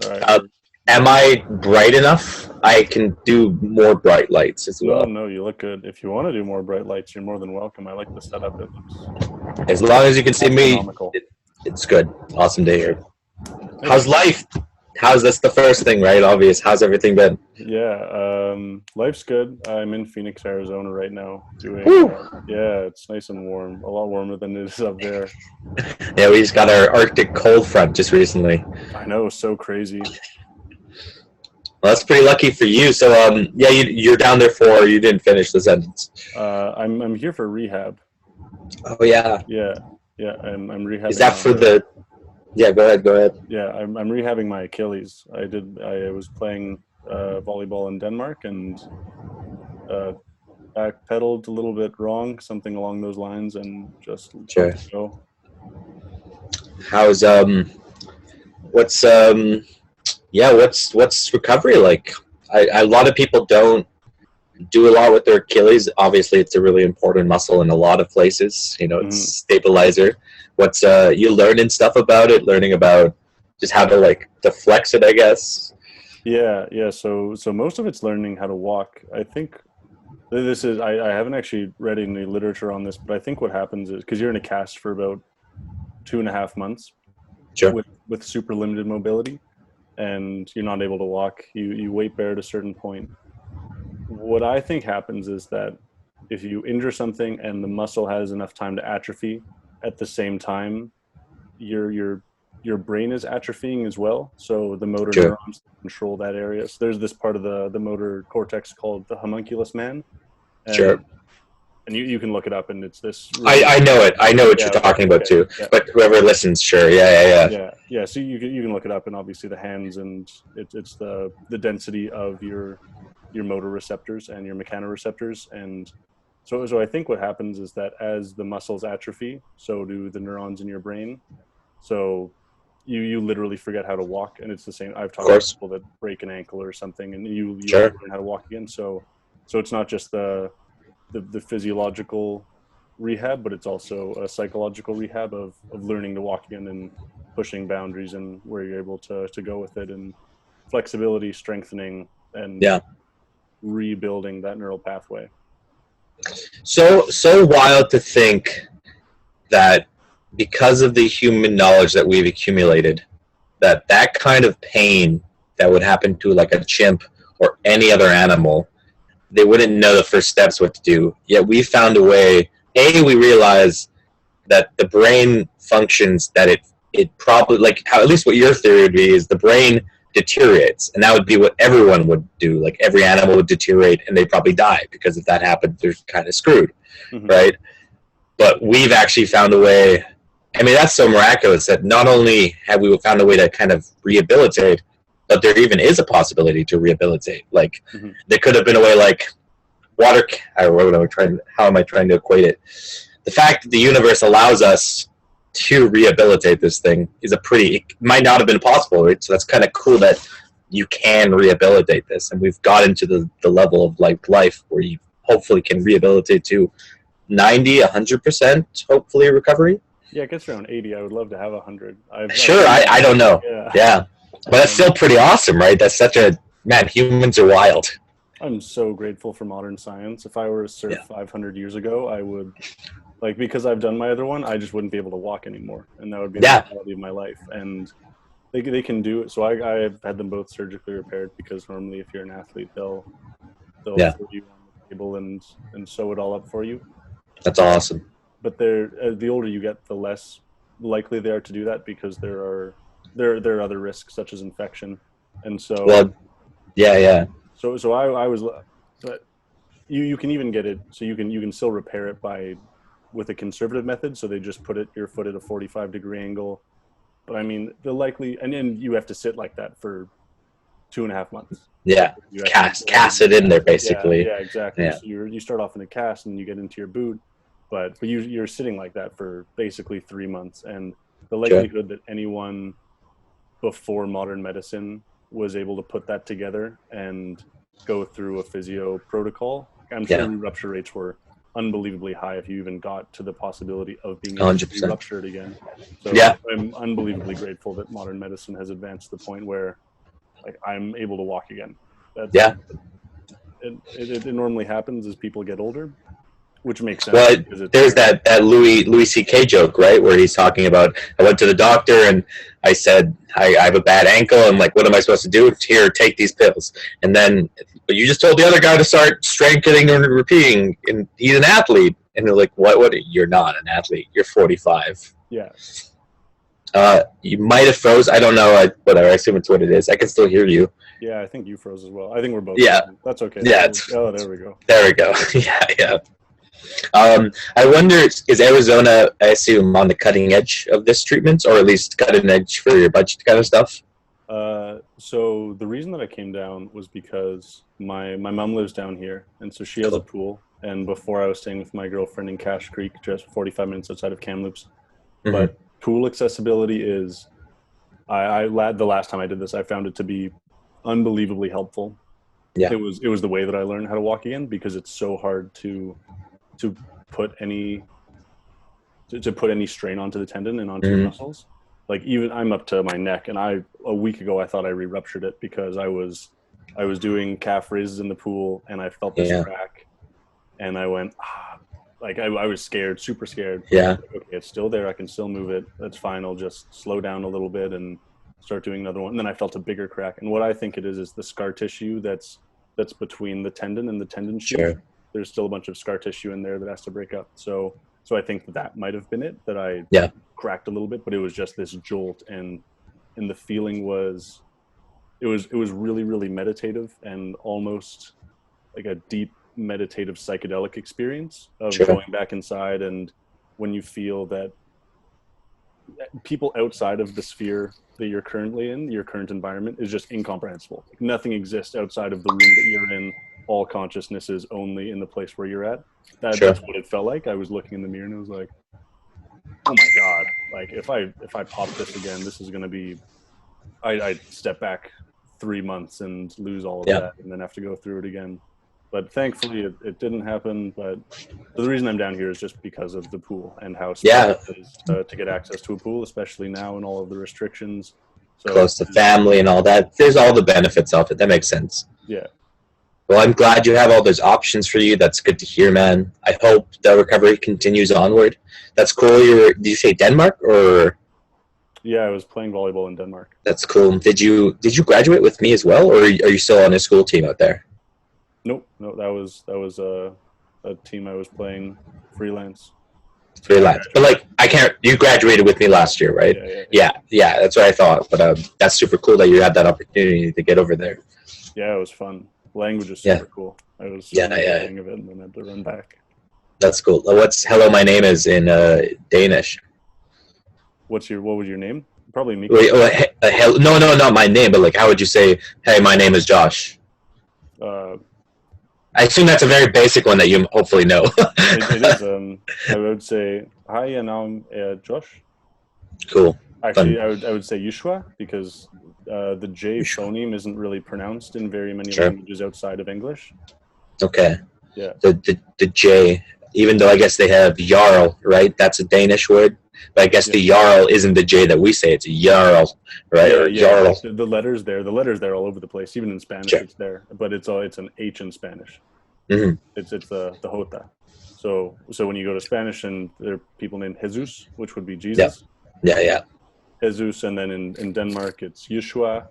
All right. Am I bright enough? I can do more bright lights as No, well. no, you look good. If you want to do more bright lights, you're more than welcome. I like the setup. It looks As long as you can see me, astronomical. it's good. Awesome to hear. Thank How's you. life? How's this the first thing, right? Obvious. How's everything been? Yeah, life's good. I'm in Phoenix, Arizona right now doing, Woo! yeah, it's nice and warm, a lot warmer than it is up there. Yeah, we just got our Arctic cold front just recently. I know, so crazy. Well, that's pretty lucky for you. So, yeah, you're down there for, you didn't finish the sentence. I'm here for rehab. Oh, yeah. Yeah, yeah, I'm Is rehabbing that for my, the, yeah, go ahead. yeah, I'm rehabbing my Achilles. I was playing volleyball in Denmark and uh, backpedaled a little bit wrong, something along those lines, and just let Sure. it go. How's, what's, yeah, what's recovery like? A lot of people don't do a lot with their Achilles. Obviously, it's a really important muscle in a lot of places. You know, it's Mhm. stabilizer. What's you learning stuff about it? Learning about just how to like to flex it, I guess. Yeah, yeah. So most of it's learning how to walk. I think this is. I haven't actually read any literature on this, but I think what happens is because you're in a cast for about 2.5 months Sure. with super limited mobility, and you're not able to walk. You weight bear at a certain point. What I think happens is that if you injure something and the muscle has enough time to atrophy at the same time, your your your brain is atrophying as well. So the motor Sure. neurons control that area. So there's this part of the motor cortex called the homunculus man, Sure. and you can look it up, and it's this really. I know it. I know what Yeah, you're okay, talking about okay, too. yeah, But whoever listens, sure. Yeah. yeah. So you can look it up, and obviously the hands, and it's the density of your motor receptors and your mechanoreceptors. And so I think what happens is that as the muscles atrophy, so do the neurons in your brain. So you literally forget how to walk, and it's the same. I've Of talked to course. people that break an ankle or something, and you have to Sure. learn how to walk again. So it's not just the physiological rehab, but it's also a psychological rehab of learning to walk again and pushing boundaries and where you're able to go with it, and flexibility, strengthening, and Yeah. rebuilding that neural pathway. So wild to think that because of the human knowledge that we've accumulated, that kind of pain that would happen to like a chimp or any other animal, they wouldn't know the first steps what to do. Yet we found a way. We realize that the brain functions that it probably like how at least what your theory would be is the brain deteriorates, and that would be what everyone would do. Like every animal would deteriorate, and they'd probably die because if that happened, they're kind of screwed, Mm-hmm. right? But we've actually found a way. I mean, that's so miraculous that not only have we found a way to kind of rehabilitate, but there even is a possibility to rehabilitate. Like Mm-hmm. there could have been a way, like water. What am I trying? How am I trying to equate it? The fact that the universe allows us to rehabilitate this thing is a pretty. It might not have been possible, right? So that's kind of cool that you can rehabilitate this, and we've got into the level of like life where you hopefully can rehabilitate to 90, 100% hopefully recovery. Yeah, it gets around 80. I would love to have 100. I've Sure, done I that. don't know. Yeah. Yeah, but that's Um, still pretty awesome, right? That's such a man. Humans are wild. I'm so grateful for modern science. If I were to surf Yeah, 500 years ago, I would, like, because I've done my other one, I just wouldn't be able to walk anymore. And that would be the yeah, reality of my life. And they can do it. So I've had them both surgically repaired because normally if you're an athlete, they'll yeah. throw you on the table and sew it all up for you. That's But awesome. but they're the older you get, the less likely they are to do that because there are other risks such as infection. And so Well, yeah. so I was, but you can even get it so you can still repair it by with a conservative method. So they just put your foot at a 45-degree angle. But I mean, the likely, and then you have to sit like that for 2.5 months. Yeah, You actually cast it in there yeah, basically. yeah, exactly. Yeah, So you start off in a cast and you get into your boot, but you're sitting like that for basically 3 months, and the sure. likelihood that anyone before modern medicine was able to put that together and go through a physio protocol, I'm sure Yeah, re-rupture rates were unbelievably high if you even got to the possibility of being able to 100%. re-rupture it again. So Yeah, I'm unbelievably grateful that modern medicine has advanced to the point where like I'm able to walk again. That's Yeah. it normally happens as people get older, which makes sense. Well, Because it's there's that Louis C.K. joke, right, where he's talking about, I went to the doctor and I said, I have a bad ankle, and like, what am I supposed to do? Here, take these pills. And then, but you just told the other guy to start strengthening and repeating, and he's an athlete. And they're like, what? You're not an athlete. You're 45. Yeah. You might have froze. I don't know. Whatever. I assume it's what it is. I can still hear you. Yeah, I think you froze as well. I think we're both. Yeah. Frozen. That's okay. Yeah. Oh, there we go. There we go. Yeah. I wonder, is Arizona, I assume, on the cutting edge of this treatment, or at least cutting edge for your budget kind of stuff? So the reason that I came down was because my mom lives down here, and so she has a pool. And before I was staying with my girlfriend in Cache Creek, just 45 minutes outside of Kamloops. Mm-hmm. But pool accessibility is, the last time I did this, I found it to be unbelievably helpful. Yeah. It was the way that I learned how to walk again, because it's so hard to put any strain onto the tendon and onto your muscles. Like, even I'm up to my neck, and a week ago I thought I re-ruptured it because I was doing calf raises in the pool, and I felt this crack, and I went, like I was scared, super scared. Yeah. Like, okay, it's still there. I can still move it. That's fine. I'll just slow down a little bit and start doing another one. And then I felt a bigger crack. And what I think it is the scar tissue that's between the tendon and the tendon sheath. Sure. There's still a bunch of scar tissue in there that has to break up. So I think that might have been it, that I cracked a little bit, but it was just this jolt, and the feeling was, it was really, really meditative, and almost like a deep meditative psychedelic experience of going back inside. And when you feel that people outside of the sphere that you're currently in, your current environment, is just incomprehensible. Like, nothing exists outside of the room that you're in. All consciousness is only in the place where you're at. That's what it felt like. I was looking in the mirror and it was like, oh my God, like if I pop this again, this is going to be, I'd step back 3 months and lose all of that, and then have to go through it again. But thankfully it didn't happen. But the reason I'm down here is just because of the pool and how special it is to get access to a pool, especially now and all of the restrictions. So close to family and all that. There's all the benefits of it. That makes sense. Yeah. Well, I'm glad you have all those options for you. That's good to hear, man. I hope the recovery continues onward. That's cool. Did you say Denmark or? Yeah, I was playing volleyball in Denmark. That's cool. Did you graduate with me as well, or are you still on a school team out there? Nope. No, that was a team I was playing freelance. Freelance, but like you graduated with me last year, right? Yeah. That's what I thought. But that's super cool that you had that opportunity to get over there. Yeah, it was fun. Language is super cool. I was hang of it, and then I had to run back. That's cool. What's "hello, my name" is in Danish? What was your name? Probably me. Wait, no, not my name, but like, how would you say, "Hey, my name is Josh"? I assume that's a very basic one that you hopefully know. It is. I would say, "Hi, and I'm Josh." Cool. Actually, fun. I would say Yushua, because the J phoneme isn't really pronounced in very many languages outside of English. Okay. Yeah. The J, even though I guess they have Jarl, right? That's a Danish word. But I guess the Jarl isn't the J that we say. It's a Jarl, right? Yeah. The letters there all over the place. Even in Spanish, it's there. But it's an H in Spanish. Mm-hmm. It's the jota. So when you go to Spanish, and there are people named Jesus, which would be Jesus. Yeah. Jesus, and then in Denmark it's Yeshua.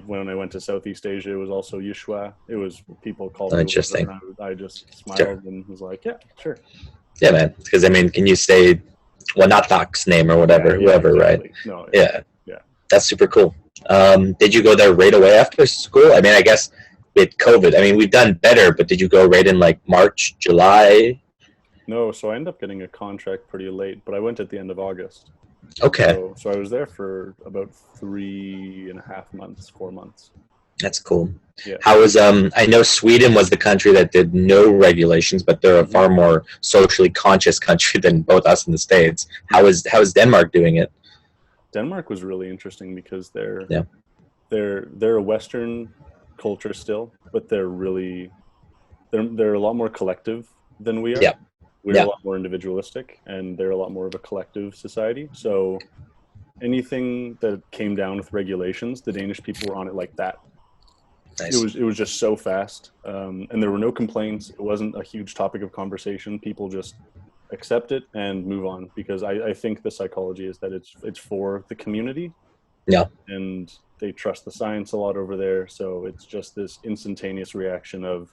When I went to Southeast Asia, it was also Yeshua. It was people called me. Interesting. I just smiled and was like, yeah, sure. Yeah, man. Because I mean, can you say Wanatak's name or whatever, whoever, exactly. Right? No. Yeah. That's super cool. Did you go there right away after school? I mean, I guess with COVID, I mean, we've done better, but did you go right in like March, July? No, so I ended up getting a contract pretty late, but I went at the end of August. Okay. So I was there for about 3.5 months, 4 months. That's cool. Yeah. How was I know Sweden was the country that did no regulations, but they're a far more socially conscious country than both us and the States. How is Denmark doing it? Denmark was really interesting because they're a Western culture still, but they're a lot more collective than we are. Yeah. We're a lot more individualistic, and they're a lot more of a collective society. So anything that came down with regulations, the Danish people were on it like that. Nice. It was just so fast, and there were no complaints. It wasn't a huge topic of conversation. People just accept it and move on, because I think the psychology is that it's for the community. Yeah. And they trust the science a lot over there, so it's just this instantaneous reaction of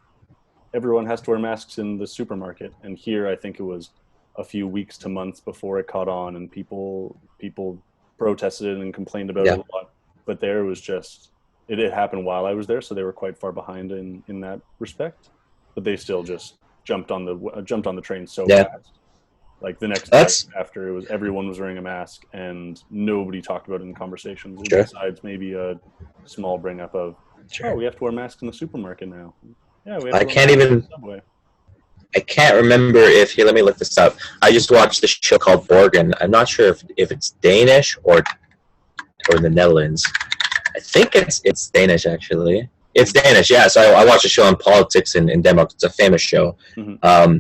everyone has to wear masks in the supermarket. And here, I think it was a few weeks to months before it caught on, and people protested and complained about it a lot. But there it was just it happened while I was there, so they were quite far behind in that respect. But they still just jumped on the train so fast. Like the next day after, it was everyone was wearing a mask, and nobody talked about it in conversations besides maybe a small bring up of, oh, we have to wear masks in the supermarket now. Yeah, we have to wear masks in the subway. I can't remember if here. Let me look this up. I just watched this show called Borgen. I'm not sure if it's Danish or the Netherlands. I think it's Danish, actually. It's Danish, yeah. So I watched a show on politics in Denmark. It's a famous show. Mm-hmm.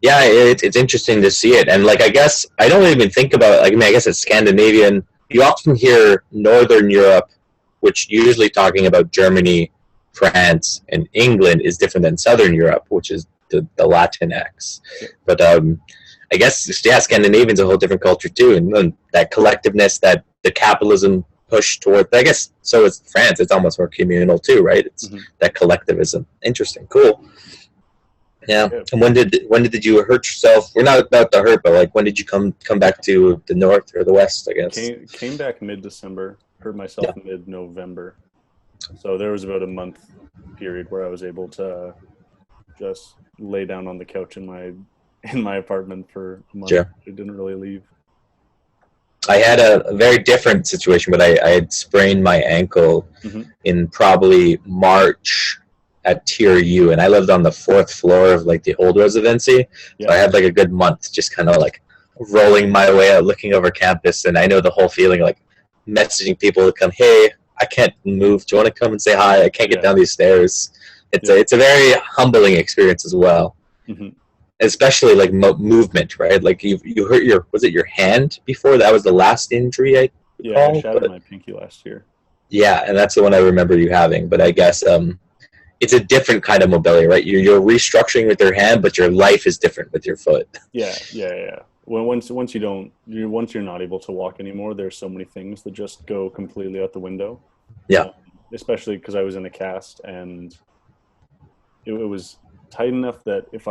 Yeah, it's interesting to see it. And, like, I guess I don't even think about it. Like, I mean, I guess it's Scandinavian. You often hear Northern Europe, which usually talking about Germany, France, and England is different than Southern Europe, which is the Latinx. But I guess, yeah, Scandinavian's a whole different culture, too. And that collectiveness, that the capitalism push toward, I guess, so is France. It's almost more communal, too, right? It's that collectivism. Interesting. Cool. Yeah. And when did you hurt yourself? We're not about to hurt, but like when did you come back to the north or the west, I guess? Came back mid-December, hurt myself mid-November. So there was about a month period where I was able to just lay down on the couch in my apartment for a month. Sure. I didn't really leave. I had a very different situation, but I had sprained my ankle in probably March at Tier U, and I lived on the 4th floor of like the old residency. So I had like a good month just kind of like rolling my way out, looking over campus, and I know the whole feeling, like messaging people to come, hey, I can't move, do you want to come and say hi? I can't get down these stairs. It's a very humbling experience as well. Especially like movement, right? Like you hurt your hand before? That was the last injury I recall, I shattered my pinky last year. Yeah, and that's the one I remember you having. But I guess it's a different kind of mobility, right? You're restructuring with your hand, but your life is different with your foot. Yeah. Once you're not able to walk anymore, there's so many things that just go completely out the window. Yeah. Especially because I was in a cast, and it was tight enough that if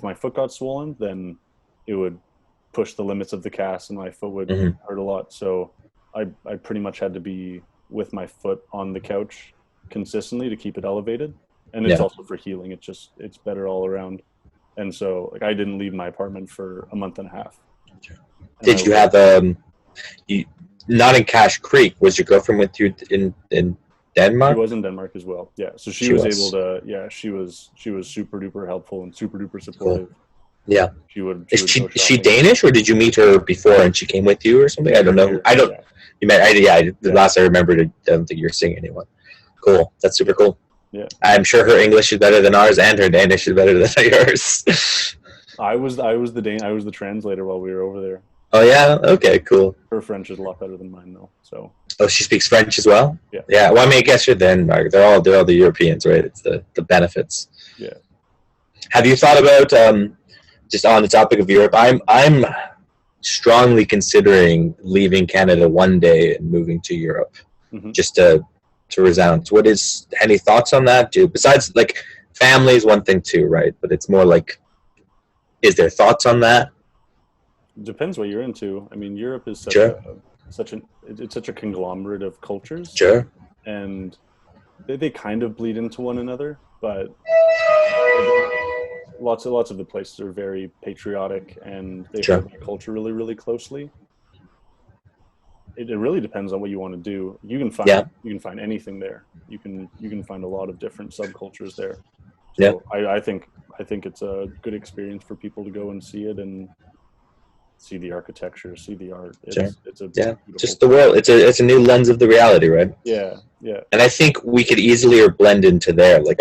my foot got swollen, then it would push the limits of the cast, and my foot would hurt a lot. So I pretty much had to be with my foot on the couch consistently to keep it elevated, and it's also for healing. It's better all around. And so like I didn't leave my apartment for a month and a half. Did you have not in Cache Creek? Was your girlfriend with you in Denmark? She was in Denmark as well. Yeah, so she was able to. Yeah, she was super duper helpful and super duper supportive. Cool. Yeah. Is she Danish, or did you meet her before and she came with you or something? I don't know. I don't. Yeah. You met. The last I remembered, I don't think you're seeing anyone. Cool. That's super cool. Yeah. I'm sure her English is better than ours, and her Danish is better than yours. I was the translator while we were over there. Oh yeah. Okay. Cool. Her French is a lot better than mine, though. So. Oh, she speaks French as well. Yeah. Yeah. Well, I mean, I guess you're Denmark. They're all the Europeans, right? It's the benefits. Yeah. Have you thought about just on the topic of Europe? I'm strongly considering leaving Canada one day and moving to Europe, just to resound. What is any thoughts on that? Besides, like, family is one thing too, right? But it's more like, is there thoughts on that? Depends what you're into. I mean, Europe is such a conglomerate of cultures. Sure. And they kind of bleed into one another, but lots of the places are very patriotic, and they hold their culture really, really closely. It really depends on what you want to do. You can find anything there. You can find a lot of different subcultures there. So I think it's a good experience for people to go and see it and see the architecture, see the art. It's a just the world. It's a new lens of the reality, right? Yeah. And I think we could easily blend into there. Like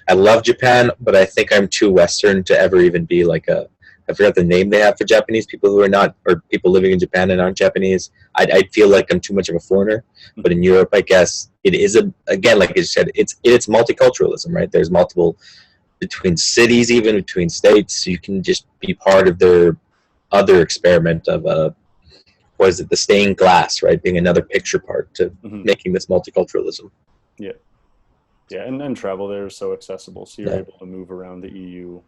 I love Japan, but I think I'm too Western to ever even be like a I forgot the name they have for Japanese people who are not, or people living in Japan and aren't Japanese. I feel like I'm too much of a foreigner. But in Europe, I guess it is again, like you said, it's multiculturalism, right? There's multiple between cities, even between states. You can just be part of their other experiment of what is it, the stained glass, right? Being another picture part to making this multiculturalism. Yeah. Yeah, and travel there is so accessible, so you're able to move around the EU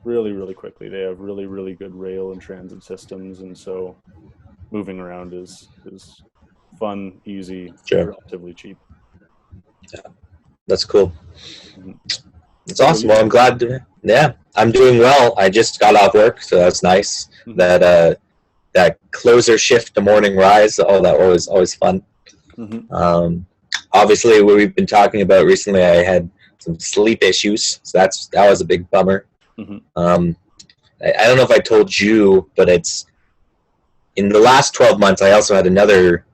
really, really quickly. They have really, really good rail and transit systems, and so moving around is fun, easy, relatively cheap. Yeah, that's cool. It's awesome. Well, I'm glad. I'm doing well. I just got off work, so that's nice. That closer shift, the morning rise, that was always fun. Obviously, what we've been talking about recently, I had some sleep issues, so that was a big bummer. I don't know if I told you, but it's in the last 12 months, I also had another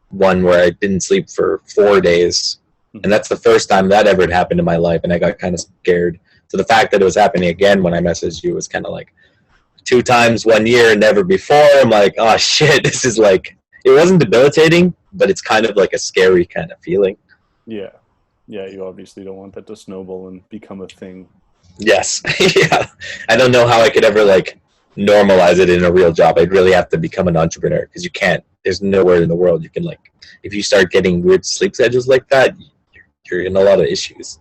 one where I didn't sleep for 4 days, and that's the first time that ever had happened in my life, and I got kind of scared. So the fact that it was happening again when I messaged you was kind of like 2 times 1 year, never before. I'm like, oh shit, this is like, it wasn't debilitating, but it's kind of like a scary kind of feeling. Yeah, you obviously don't want that to snowball and become a thing. Yes. Yeah, I don't know how I could ever like normalize it in a real job. I'd really have to become an entrepreneur, because you can't, there's nowhere in the world you can, like, if you start getting weird sleep schedules like that, you're in a lot of issues.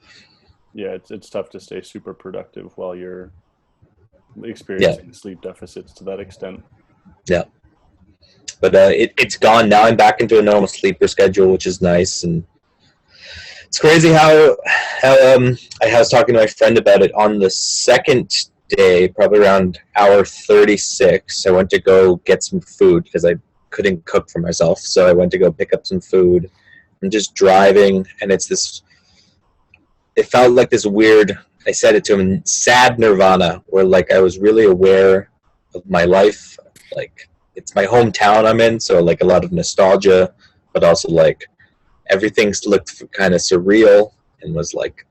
Yeah, it's tough to stay super productive while you're experiencing sleep deficits to that extent. Yeah, but it's gone now. I'm back into a normal sleeper schedule, which is nice. And it's crazy how I was talking to my friend about it on the second day, probably around hour 36. I went to go get some food because I couldn't cook for myself, so I went to go pick up some food. I'm just driving, and it felt like this weird, I said it to him, sad nirvana, where like I was really aware of my life. Like, it's my hometown I'm in, so like a lot of nostalgia, but also like everything's looked kind of surreal, and was like,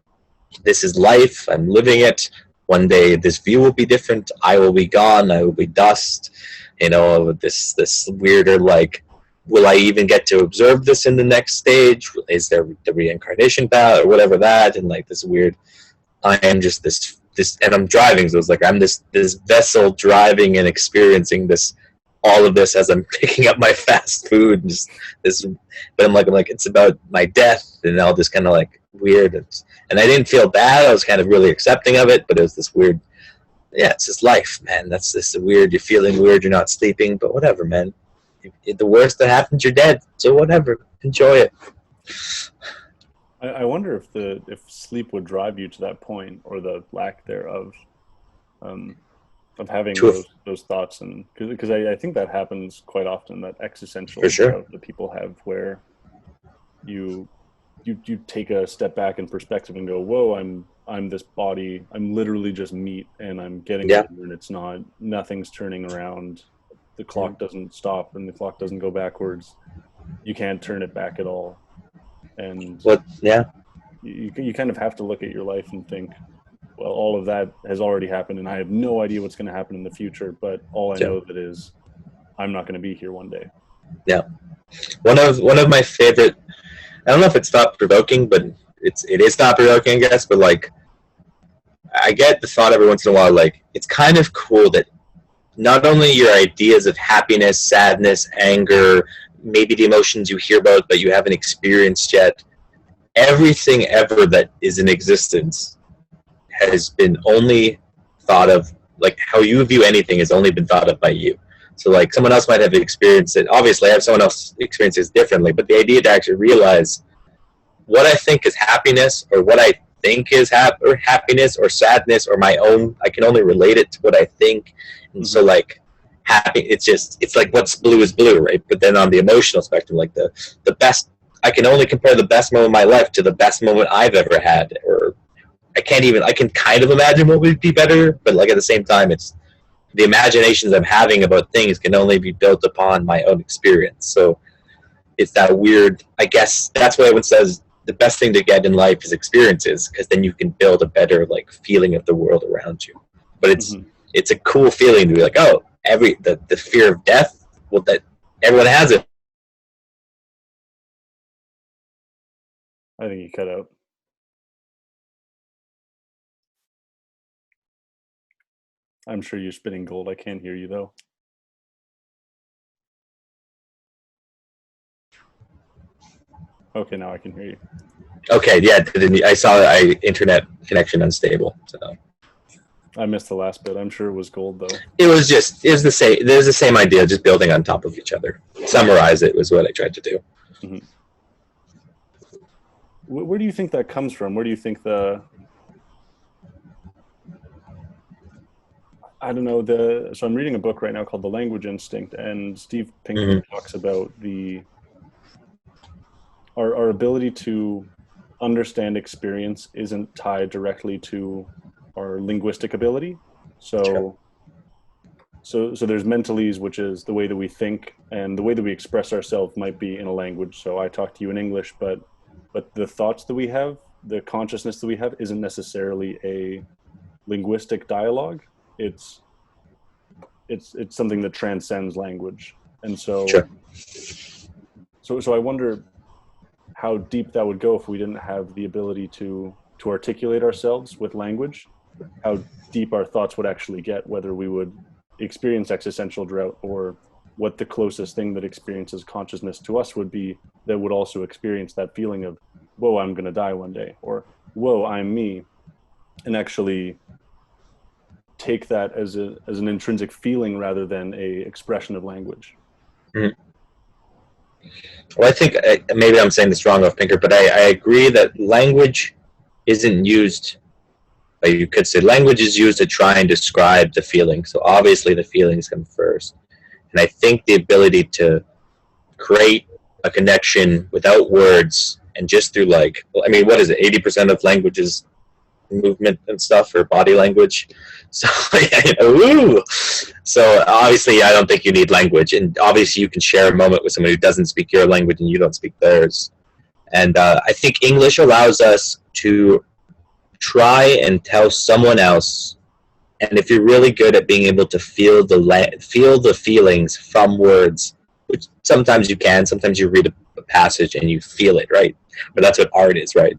this is life, I'm living it. One day this view will be different, I will be gone, I will be dust. This weirder, like, will I even get to observe this in the next stage? Is there the reincarnation path or whatever that? And like this weird, I am just this, and I'm driving, so it's like I'm this vessel driving and experiencing this, all of this as I'm picking up my fast food. And just this, but I'm like it's about my death and all this kind of like weird. And I didn't feel bad. I was kind of really accepting of it, but it was this weird. Yeah, it's just life, man. That's this weird. You're feeling weird. You're not sleeping, but whatever, man. If the worst that happens, you're dead. So whatever. Enjoy it. I wonder if sleep would drive you to that point, or the lack thereof, of having those thoughts, and because I think that happens quite often. That existential that people have, where you take a step back in perspective and go, whoa, I'm this body, I'm literally just meat, and I'm getting older, and it's nothing's turning around. The clock doesn't stop, and the clock doesn't go backwards. You can't turn it back at all. And you kind of have to look at your life and think, well, all of that has already happened, and I have no idea what's going to happen in the future, but all I know that is I'm not going to be here one day. Yeah. One of my favorite, I don't know if it's thought-provoking, but it is thought-provoking, I guess, but like, I get the thought every once in a while, like, it's kind of cool that not only your ideas of happiness, sadness, anger, maybe the emotions you hear about but you haven't experienced yet, everything ever that is in existence has been only thought of, like how you view anything has only been thought of by you. So like someone else might have experienced it. Obviously, I have someone else experiences differently, but the idea to actually realize what I think is happiness, or what I think is happiness or sadness, or my own, I can only relate it to what I think. And so like happy, it's like what's blue is blue, right? But then on the emotional spectrum, like the best, I can only compare the best moment of my life to the best moment I've ever had, or I can kind of imagine what would be better, but like at the same time, it's the imaginations I'm having about things can only be built upon my own experience. So it's that weird, I guess that's what everyone says, the best thing to get in life is experiences, because then you can build a better like feeling of the world around you. But it's a cool feeling to be like, oh, the fear of death, well, that everyone has it. I think you cut out. I'm sure you're spinning gold. I can't hear you though. Okay, now I can hear you. Okay, yeah, I saw internet connection unstable. So I missed the last bit. I'm sure it was gold though. it was the same. There's the same idea, just building on top of each other. Summarize it was what I tried to do. Mm-hmm. Where do you think that comes from? Where do you think I don't know, so I'm reading a book right now called The Language Instinct, and Steve Pinker talks about our ability to understand experience isn't tied directly to our linguistic ability. So there's mentalese, which is the way that we think, and the way that we express ourselves might be in a language. So I talk to you in English, but the thoughts that we have, the consciousness that we have, isn't necessarily a linguistic dialogue. It's something that transcends language. And so I wonder how deep that would go if we didn't have the ability to articulate ourselves with language, how deep our thoughts would actually get, whether we would experience existential drought, or what the closest thing that experiences consciousness to us would be that would also experience that feeling of, whoa, I'm going to die one day, or whoa, I'm me, and actually take that as an intrinsic feeling rather than a expression of language. Mm-hmm. Well, I think maybe I'm saying this wrong of Pinker, but I agree that language isn't used. You could say language is used to try and describe the feeling. So obviously the feelings come first. And I think the ability to create a connection without words and just through what is it? 80% of language is movement and stuff, or body language. So so obviously I don't think you need language, and obviously you can share a moment with someone who doesn't speak your language and you don't speak theirs. And I think English allows us to try and tell someone else, and if you're really good at being able to feel the feelings from words, which sometimes you can, sometimes you read a passage and you feel it, right? But that's what art is, right?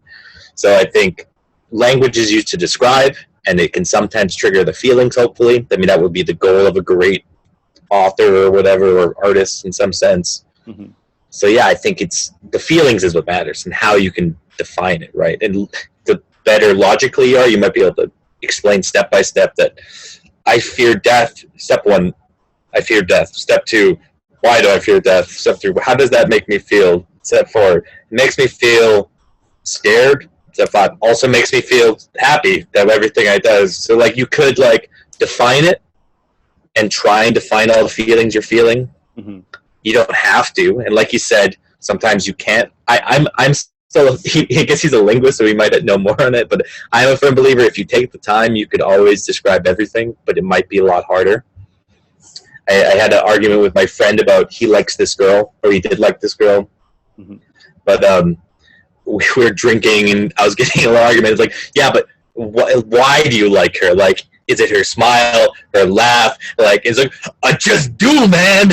So I think language is used to describe, and it can sometimes trigger the feelings, hopefully. I mean, that would be the goal of a great author or whatever, or artist in some sense. Mm-hmm. So yeah, I think it's the feelings is what matters, and how you can define it, right? And the better logically you are, you might be able to explain step by step that I fear death. Step 1, I fear death. Step 2, why do I fear death? Step 3, how does that make me feel? Step 4, it makes me feel scared. Step 5 also makes me feel happy that everything I does. So you could define it and try and define all the feelings you're feeling. Mm-hmm. You don't have to, and like you said, sometimes you can't. I'm still. I guess he's a linguist, so he might know more on it. But I'm a firm believer. If you take the time, you could always describe everything, but it might be a lot harder. I had an argument with my friend about he likes this girl, or he did like this girl, mm-hmm. But we were drinking, and I was getting an argument. It's like, yeah, but why do you like her? Is it her smile, her laugh? It's like, I just do, man.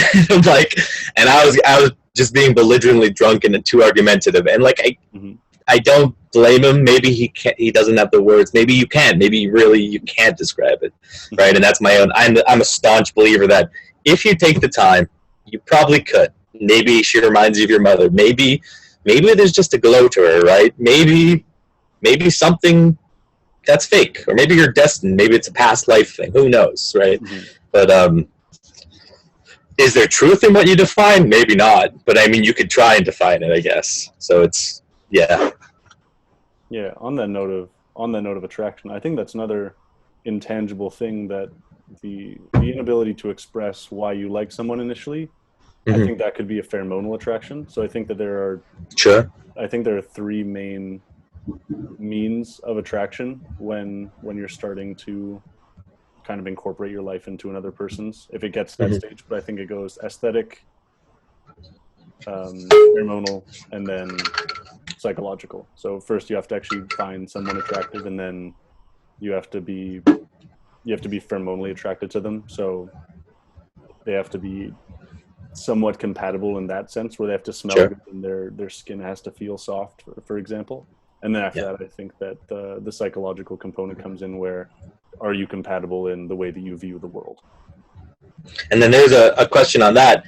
And I was just being belligerently drunk and too argumentative. And I don't blame him. Maybe he doesn't have the words. Maybe you can. Maybe you can't describe it, right? And that's my own. I'm a staunch believer that if you take the time, you probably could. Maybe she reminds you of your mother. Maybe there's just a glow to her, right? Maybe something that's fake, or maybe you're destined. Maybe it's a past life thing. Who knows, right? Mm-hmm. But is there truth in what you define? Maybe not. But I mean, you could try and define it, I guess. So it's yeah. On that note of attraction, I think that's another intangible thing, that the inability to express why you like someone initially. Mm-hmm. I think that could be a pheromonal attraction. So I think that there are 3 main means of attraction when you're starting to kind of incorporate your life into another person's, if it gets to that stage. But I think it goes aesthetic, pheromonal, and then psychological. So first you have to actually find someone attractive, and then you have to be you have to be pheromonally attracted to them. So they have to be somewhat compatible in that sense, where they have to smell Sure. good and their skin has to feel soft, for example. And then after Yeah. that, I think that the psychological component comes in, where are you compatible in the way that you view the world? And then there's a question on that.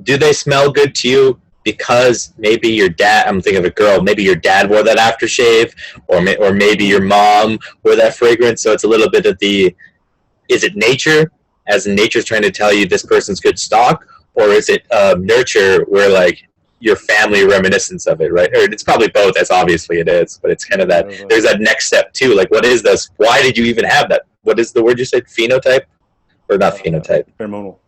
Do they smell good to you because maybe your dad, I'm thinking of a girl, maybe your dad wore that aftershave, or maybe your mom wore that fragrance? So it's a little bit of the, is it nature, as in nature's trying to tell you this person's good stock, or is it nurture, where like your family reminiscence of it, right? Or it's probably both, as obviously it is, but it's kind of that, there's that next step too. Like, what is this? Why did you even have that? What is the word you said? Phenotype? Or not phenotype? Pheromonal.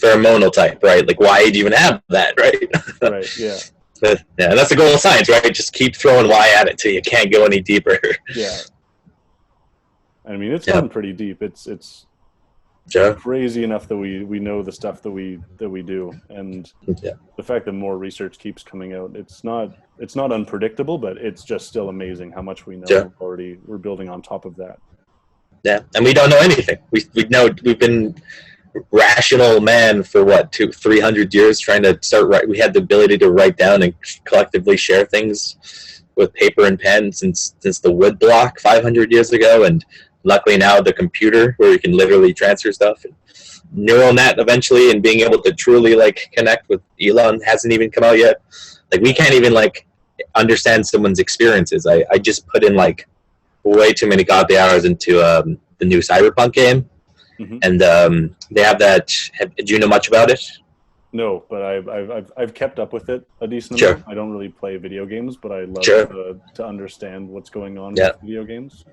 Pheromonal type, right? Like, why did you even have that, right? Right, yeah. Yeah, that's the goal of science, right? Just keep throwing why at it till you can't go any deeper. Yeah. I mean, it's gone pretty deep. It's Sure. crazy enough that we know the stuff that we do, and the fact that more research keeps coming out, it's not unpredictable, but it's just still amazing how much we know. Sure. We're building on top of that. Yeah, and we don't know anything. We know we've been rational man for what, 300 years, trying to start right. We had the ability to write down and collectively share things with paper and pen since the wood block 500 years ago, and luckily now the computer, where you can literally transfer stuff, and neural net eventually, and being able to truly like connect with Elon hasn't even come out yet. Like, we can't even like understand someone's experiences. I just put in like way too many godly hours into the new Cyberpunk game. Mm-hmm. And they have that. Do you know much about it? No, but I've kept up with it a decent Sure. amount. I don't really play video games, but I love to understand what's going on with video games.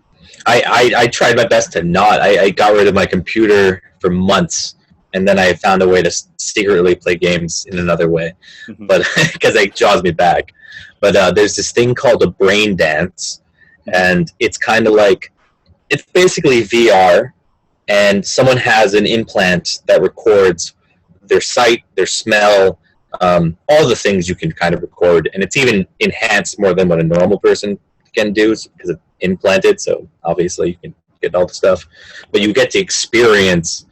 I tried my best to not. I got rid of my computer for months, and then I found a way to secretly play games in another way, but because it draws me back. But there's this thing called a brain dance, and it's kind of like, it's basically VR, and someone has an implant that records their sight, their smell, all the things you can kind of record, and it's even enhanced more than what a normal person can do because it's implanted, so obviously you can get all the stuff, but you get to experience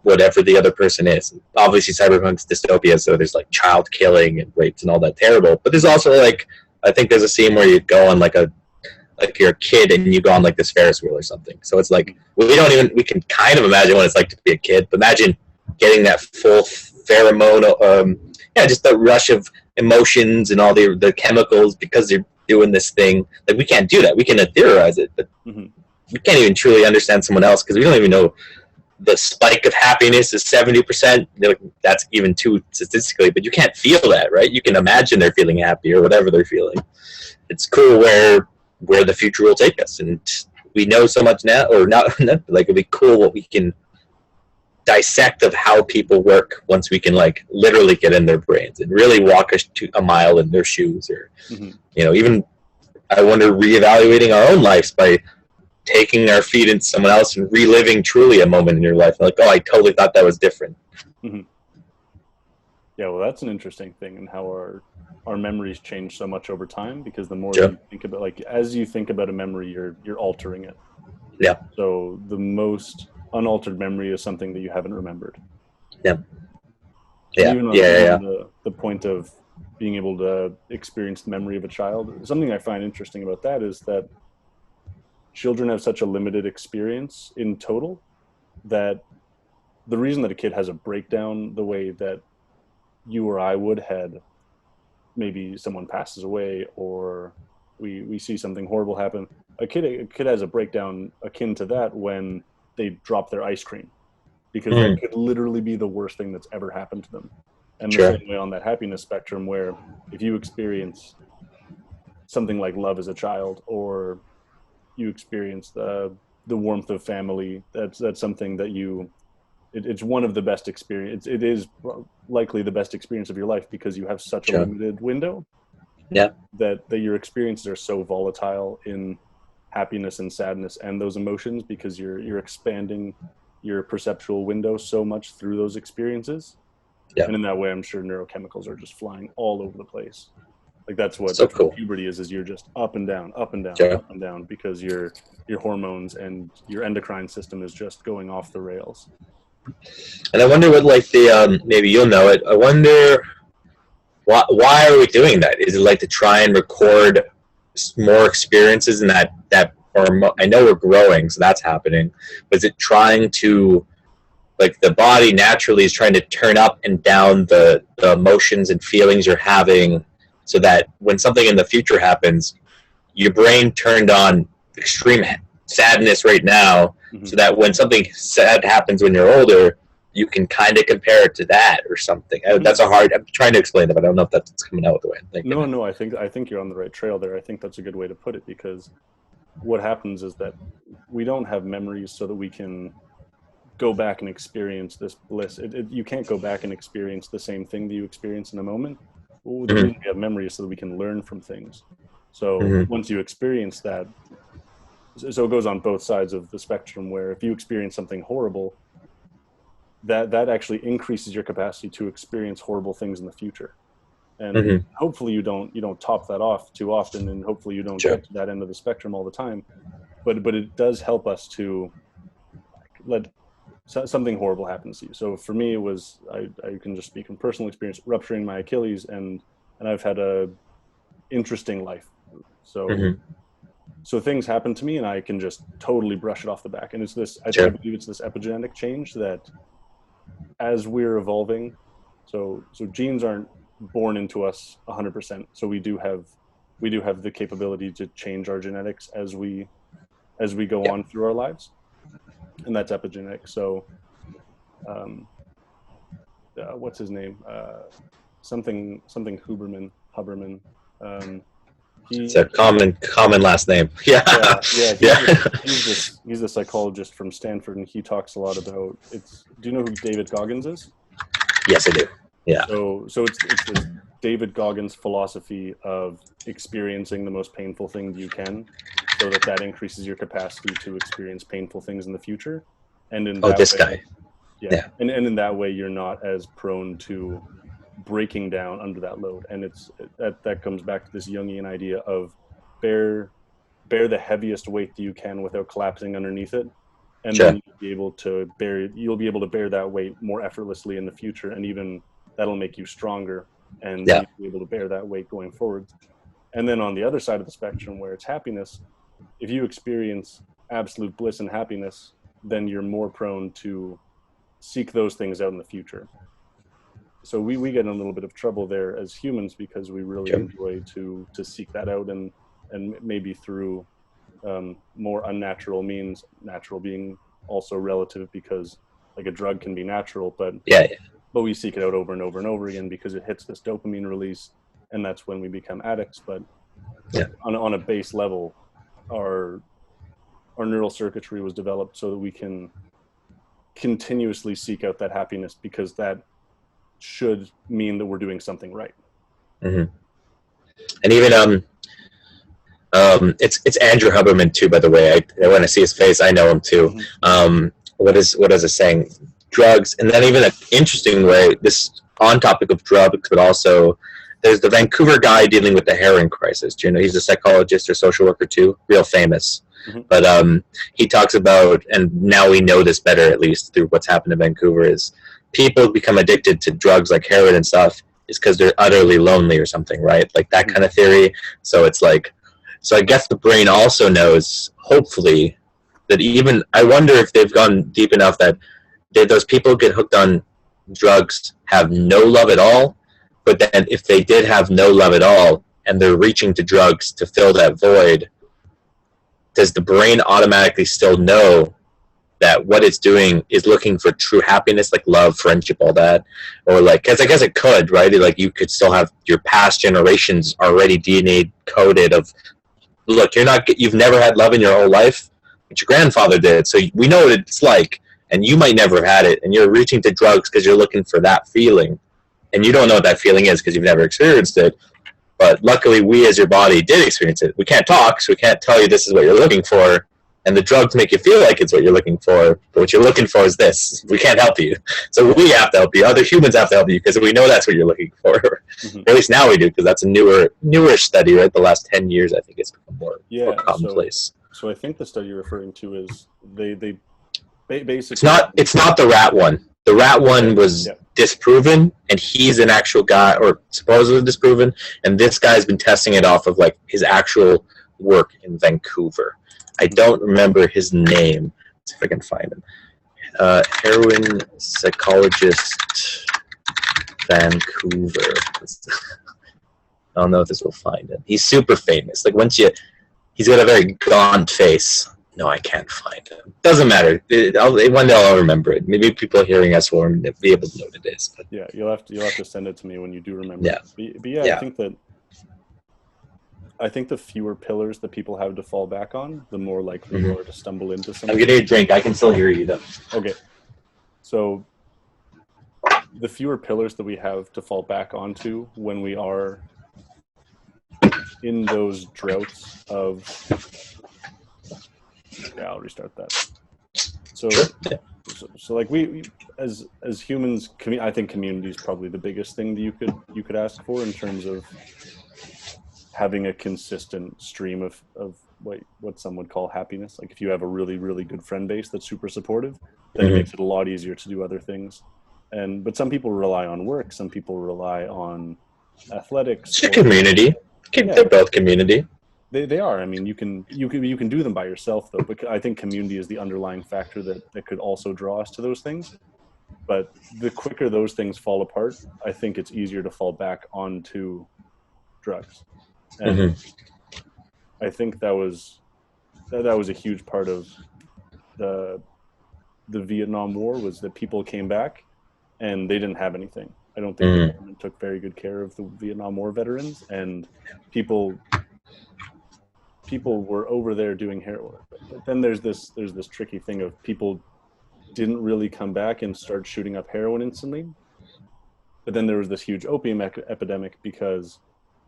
whatever the other person is. Obviously Cyberpunk's dystopia, so there's like child killing and rapes and all that terrible, but there's also like, I think there's a scene where you go on like you're a kid and you go on like this Ferris wheel or something. So it's like, we can kind of imagine what it's like to be a kid, but imagine getting that full pheromone, just the rush of emotions and all the chemicals because you're doing this thing. Like, we can't do that. We can theorize it, but we can't even truly understand someone else because we don't even know the spike of happiness is 70%. That's even too statistically, but you can't feel that, right? You can imagine they're feeling happy or whatever they're feeling. It's cool where the future will take us, and we know so much now, or not. Like, it'd be cool what we can dissect of how people work once we can like literally get in their brains and really walk a mile in their shoes, or even, I wonder, reevaluating our own lives by taking our feet into someone else and reliving truly a moment in your life. Like, oh, I totally thought that was different. Yeah, well, that's an interesting thing, and how our memories change so much over time, because the more you think about, like, as you think about a memory, you're altering it. Yeah. So the most unaltered memory is something that you haven't remembered. Yeah. Even on the point of being able to experience the memory of a child, something I find interesting about that is that children have such a limited experience in total, that the reason that a kid has a breakdown the way that you or I would had, maybe someone passes away or we see something horrible happen, a kid has a breakdown akin to that when they drop their ice cream, because that could literally be the worst thing that's ever happened to them. And the same way on that happiness spectrum, where if you experience something like love as a child, or you experience the warmth of family, that's something that it's one of the best experience. It is likely the best experience of your life, because you have such a limited window. Yeah. That your experiences are so volatile in happiness and sadness and those emotions, because you're expanding your perceptual window so much through those experiences. Yeah. And in that way, I'm sure neurochemicals are just flying all over the place. Like that's what cool. puberty is you're just up and down, up and down, Yeah. up and down, because your hormones and your endocrine system is just going off the rails. And I wonder what, like, the maybe you'll know it. I wonder why are we doing that? Is it like to try and record more experiences in that or I know we're growing, so that's happening. But is it trying to, like, the body naturally is trying to turn up and down the emotions and feelings you're having, so that when something in the future happens, your brain turned on extreme sadness right now, so that when something sad happens when you're older, you can kind of compare it to that or something. That's I'm trying to explain it, but I don't know if that's coming out the way I'm thinking. No, I think you're on the right trail there. I think that's a good way to put it, because what happens is that we don't have memories so that we can go back and experience this bliss. You can't go back and experience the same thing that you experience in a moment. Well, the reason we have memories so that we can learn from things. So once you experience that, so it goes on both sides of the spectrum, where if you experience something horrible, that actually increases your capacity to experience horrible things in the future. And hopefully you don't top that off too often, and hopefully you don't get to that end of the spectrum all the time. But it does help us to let something horrible happens to you. So for me, it was, I can just speak from personal experience, rupturing my Achilles, and I've had a interesting life. So so things happen to me, and I can just totally brush it off the back. And it's this, I believe it's this epigenetic change that as we're evolving, so genes aren't born into us 100%. So we do have the capability to change our genetics as we go on through our lives. And that's epigenetic. So, what's his name? Something Huberman. It's a common last name. Yeah. He's a psychologist from Stanford, and he talks a lot about do you know who David Goggins is? Yes, I do. Yeah. So it's this David Goggins philosophy of experiencing the most painful thing you can, so that increases your capacity to experience painful things in the future. And in guy. Yeah. And in that way, you're not as prone to breaking down under that load. And that comes back to this Jungian idea of bear the heaviest weight that you can without collapsing underneath it. And then you'll be able to bear that weight more effortlessly in the future. And even that'll make you stronger, and you'll be able to bear that weight going forward. And then on the other side of the spectrum, where it's happiness, if you experience absolute bliss and happiness, then you're more prone to seek those things out in the future. So we get in a little bit of trouble there as humans, because we really enjoy to seek that out, and maybe through more unnatural means, natural being also relative, because like a drug can be natural, but we seek it out over and over and over again because it hits this dopamine release, and that's when we become addicts. But on a base level, our neural circuitry was developed so that we can continuously seek out that happiness, because that should mean that we're doing something right. And even it's Andrew Huberman too, by the way. When I see his face, I know him too. What is it saying? Drugs, and then even an interesting way, this on topic of drugs, but also there's the Vancouver guy dealing with the heroin crisis. Do you know, he's a psychologist or social worker too, real famous. But he talks about, and now we know this better, at least through what's happened in Vancouver, is people become addicted to drugs like heroin and stuff is because they're utterly lonely or something, right? Like that kind of theory. So it's like, so I guess the brain also knows, hopefully, that even, I wonder if they've gone deep enough that those people get hooked on drugs have no love at all, but then if they did have no love at all and they're reaching to drugs to fill that void, does the brain automatically still know that what it's doing is looking for true happiness, like love, friendship, all that? Or like, because I guess it could, right? Like you could still have your past generations already DNA coded of, look, you've never had love in your whole life, but your grandfather did, so we know what it's like. And you might never have had it, and you're reaching to drugs because you're looking for that feeling, and you don't know what that feeling is because you've never experienced it. But luckily, we as your body did experience it. We can't talk, so we can't tell you this is what you're looking for, And the drugs make you feel like it's what you're looking for, but what you're looking for is this. We can't help you. So we have to help you. Other humans have to help you because we know that's what you're looking for. Mm-hmm. Or at least now we do, because that's a newer study, right? The last 10 years, I think it's become more commonplace. So I think the study you're referring to is they basically... It's not the rat one. The rat one was disproven, and he's an actual guy, or supposedly disproven, and this guy's been testing it off of like his actual work in Vancouver. I don't remember his name. Let's see if I can find him. Heroin psychologist, Vancouver. I don't know if this will find him. He's super famous. Like he's got a very gaunt face. No, I can't find him. Doesn't matter. One day I'll remember it. Maybe people hearing us will be able to know what it is. But. Yeah, you'll have to send it to me when you do remember. Yeah. But yeah, I think the fewer pillars that people have to fall back on, the more likely you are to stumble into something. I'm getting a drink. I can still hear you though. Okay. So the fewer pillars that we have to fall back onto when we are in those droughts of... Yeah, I'll restart that. So like we as humans, I think community is probably the biggest thing that you could ask for in terms of having a consistent stream of what some would call happiness. Like if you have a really, really good friend base that's super supportive, then it makes it a lot easier to do other things. But some people rely on work, some people rely on athletics. It's a community. They're both community. They are. I mean, you can do them by yourself though, but I think community is the underlying factor that could also draw us to those things. But the quicker those things fall apart, I think it's easier to fall back onto drugs. And I think that was a huge part of the Vietnam War, was that people came back and they didn't have anything. I don't think the government took very good care of the Vietnam War veterans, and people were over there doing heroin. But then there's this tricky thing of people didn't really come back and start shooting up heroin instantly. But then there was this huge opium epidemic because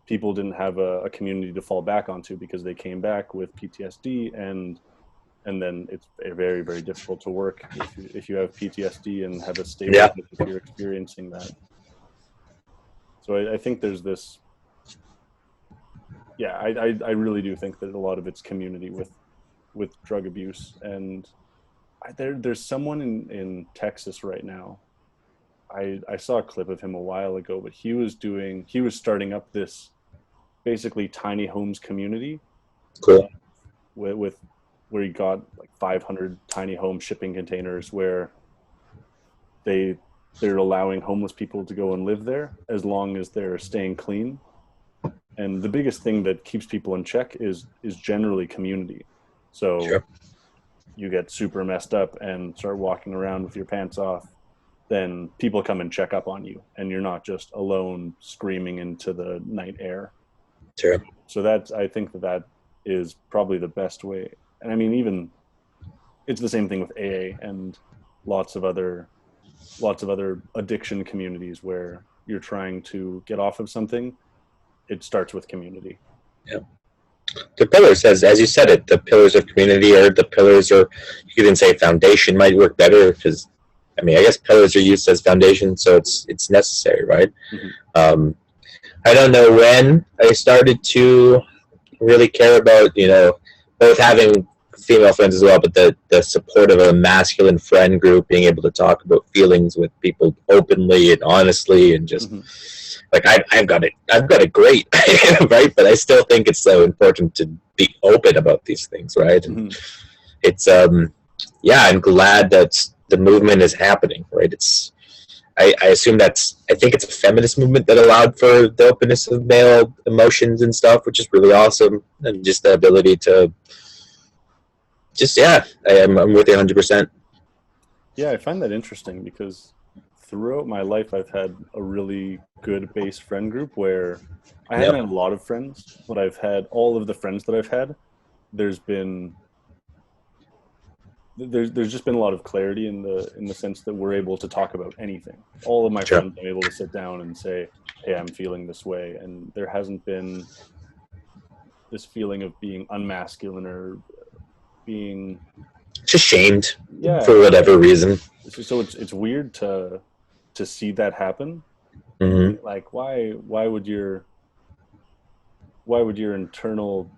people didn't have a community to fall back onto, because they came back with PTSD, and then it's very, very difficult to work if you have PTSD and have a stable life if you're experiencing that. So I think there's this. Yeah, I really do think that a lot of it's community with drug abuse, and there's someone in Texas right now. I saw a clip of him a while ago, but he was starting up this basically tiny homes community. Cool. With where he got like 500 tiny home shipping containers where they're allowing homeless people to go and live there as long as they're staying clean. And the biggest thing that keeps people in check is generally community. So you get super messed up and start walking around with your pants off, then people come and check up on you, and you're not just alone screaming into the night air. Sure. So I think that is probably the best way. And I mean, even it's the same thing with AA and lots of other addiction communities where you're trying to get off of something. It starts with community. Yeah. The pillars, as you said it, the pillars of community, or the pillars, or you could even say foundation might work better, because I mean, I guess pillars are used as foundation, so it's necessary, right? I don't know when I started to really care about, both having female friends as well, but the support of a masculine friend group, being able to talk about feelings with people openly and honestly, and just like I've got it great, right? But I still think it's so important to be open about these things, right? And it's I'm glad that the movement is happening, right? I assume I think it's a feminist movement that allowed for the openness of male emotions and stuff, which is really awesome, and just the ability to I'm with you 100%. Yeah, I find that interesting because throughout my life, I've had a really good base friend group where I haven't had a lot of friends, but I've had all of the friends that I've had. There's just been a lot of clarity in the sense that we're able to talk about anything. All of my friends, I'm able to sit down and say, hey, I'm feeling this way. And there hasn't been this feeling of being unmasculine or being just shamed yeah, for whatever reason. so it's weird to see that happen. Mm-hmm. Like why would your internal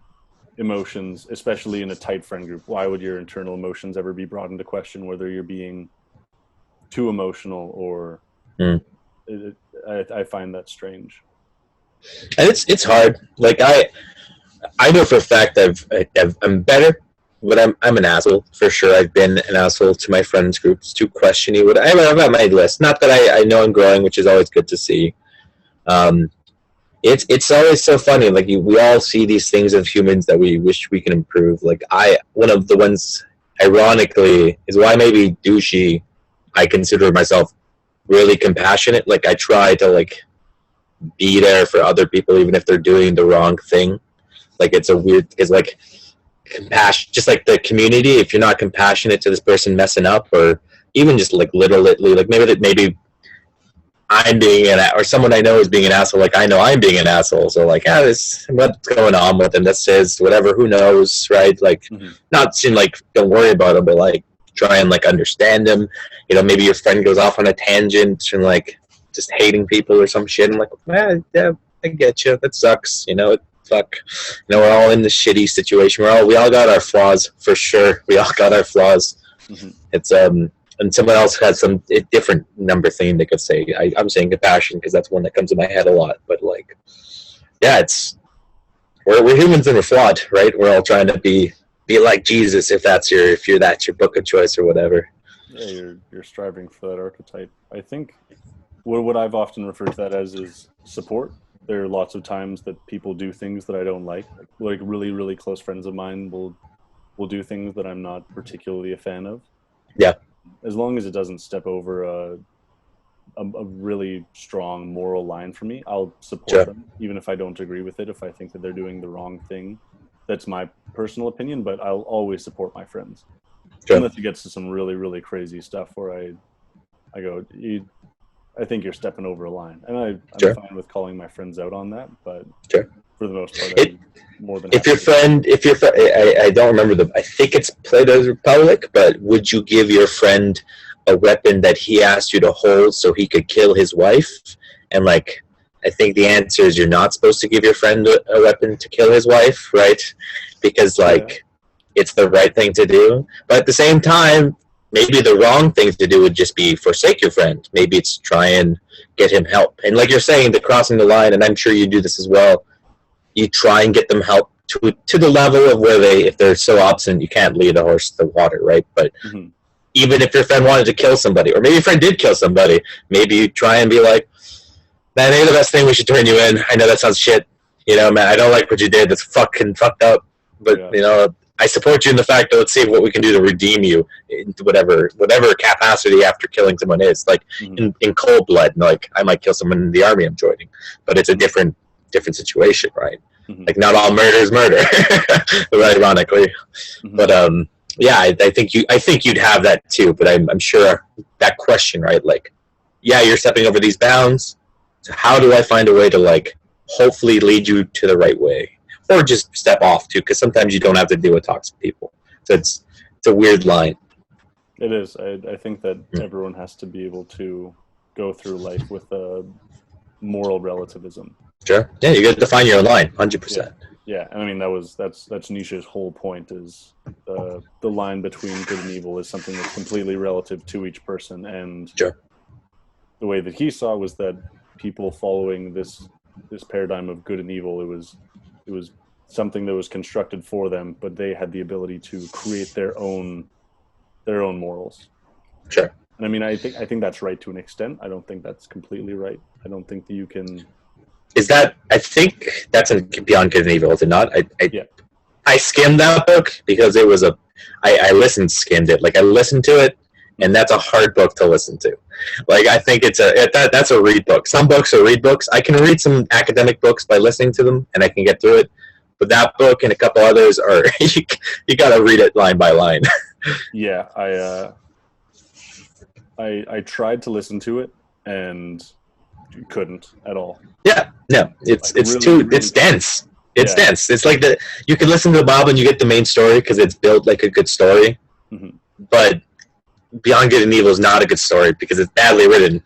emotions, especially in a tight friend group, why would your internal emotions ever be brought into question, whether you're being too emotional or Mm. I find that strange. And it's hard. Like I know for a fact I'm better, but I'm an asshole for sure. I've been an asshole to my friends groups to question you. What I'm at my list. Not that I know I'm growing, which is always good to see. Um, it's always so funny. Like we all see these things of humans that we wish we can improve. Like one of the ones, ironically, is why maybe douchey. I consider myself really compassionate. Like I try to like be there for other people, even if they're doing the wrong thing. Like it's a weird, it's like compassion, just like the community. If you're not compassionate to this person messing up, or even just like literally, like maybe I'm being or someone I know is being an asshole. Like I know I'm being an asshole. So like, this what's going on with him? That's his whatever. Who knows, right? Like, not seem like don't worry about him, but like try and like understand him. You know, maybe your friend goes off on a tangent and like just hating people or some shit. I'm like, yeah, I get you. That sucks. You know, fuck. You know, we're all in this shitty situation. We all got our flaws for sure. We all got our flaws. It's and someone else has some different number thing they could say. I'm saying compassion because that's one that comes in my head a lot. But like, yeah, we're humans and we're flawed, right? We're all trying to be like Jesus if that's your book of choice or whatever. Yeah, you're striving for that archetype. I think what I've often referred to that as is support. There are lots of times that people do things that I don't like. Like really, really close friends of mine will do things that I'm not particularly a fan of. Yeah. As long as it doesn't step over a really strong moral line for me, I'll support them, even if I don't agree with it. If I think that they're doing the wrong thing, that's my personal opinion. But I'll always support my friends, unless it gets to some really, really crazy stuff where I go, I think you're stepping over a line, and I'm fine with calling my friends out on that. But for the most part, I'm more than if your friend, I don't remember I think it's Plato's Republic, but would you give your friend a weapon that he asked you to hold so he could kill his wife? And like, I think the answer is you're not supposed to give your friend a weapon to kill his wife, right? Because like, it's the right thing to do. But at the same time, maybe the wrong thing to do would just be forsake your friend. Maybe it's try and get him help. And like you're saying, the crossing the line, and I'm sure you do this as well, you try and get them help to the level of where if they're so obstinate, you can't lead a horse to the water, right? But even if your friend wanted to kill somebody, or maybe your friend did kill somebody, maybe you try and be like, man, maybe the best thing, we should turn you in. I know that sounds shit. You know, man, I don't like what you did. That's fucking fucked up. But, you know, I support you in the fact that let's see what we can do to redeem you into whatever capacity after killing someone is. Like, in cold blood, like, I might kill someone in the army I'm joining. But it's a different situation, right? Like, not all murder is murder, ironically. But yeah, I think you'd have that too. But I'm sure that question, right? Like, yeah, you're stepping over these bounds. So how do I find a way to like hopefully lead you to the right way, or just step off too? Because sometimes you don't have to deal with toxic people. So it's a weird line. It is. I think that everyone has to be able to go through life with a moral relativism. Sure. Yeah, you got to define your own line, 100%. Yeah, and I mean that's Nietzsche's whole point is the line between good and evil is something that's completely relative to each person, and the way that he saw was that people following this paradigm of good and evil, it was something that was constructed for them, but they had the ability to create their own morals. Sure. And I mean, I think that's right to an extent. I don't think that's completely right. I don't think that you can. I think that's Beyond Good and Evil, is it not? I skimmed that book because it was I skimmed it. Like, I listened to it, and that's a hard book to listen to. Like, I think that's a read book. Some books are read books. I can read some academic books by listening to them, and I can get through it. But that book and a couple others are, you got to read it line by line. Yeah, I tried to listen to it, and couldn't at all. Yeah, no, it's like, really, it's dense. It's dense. It's like you can listen to the Bible and you get the main story because it's built like a good story. Mm-hmm. But Beyond Good and Evil is not a good story because it's badly written.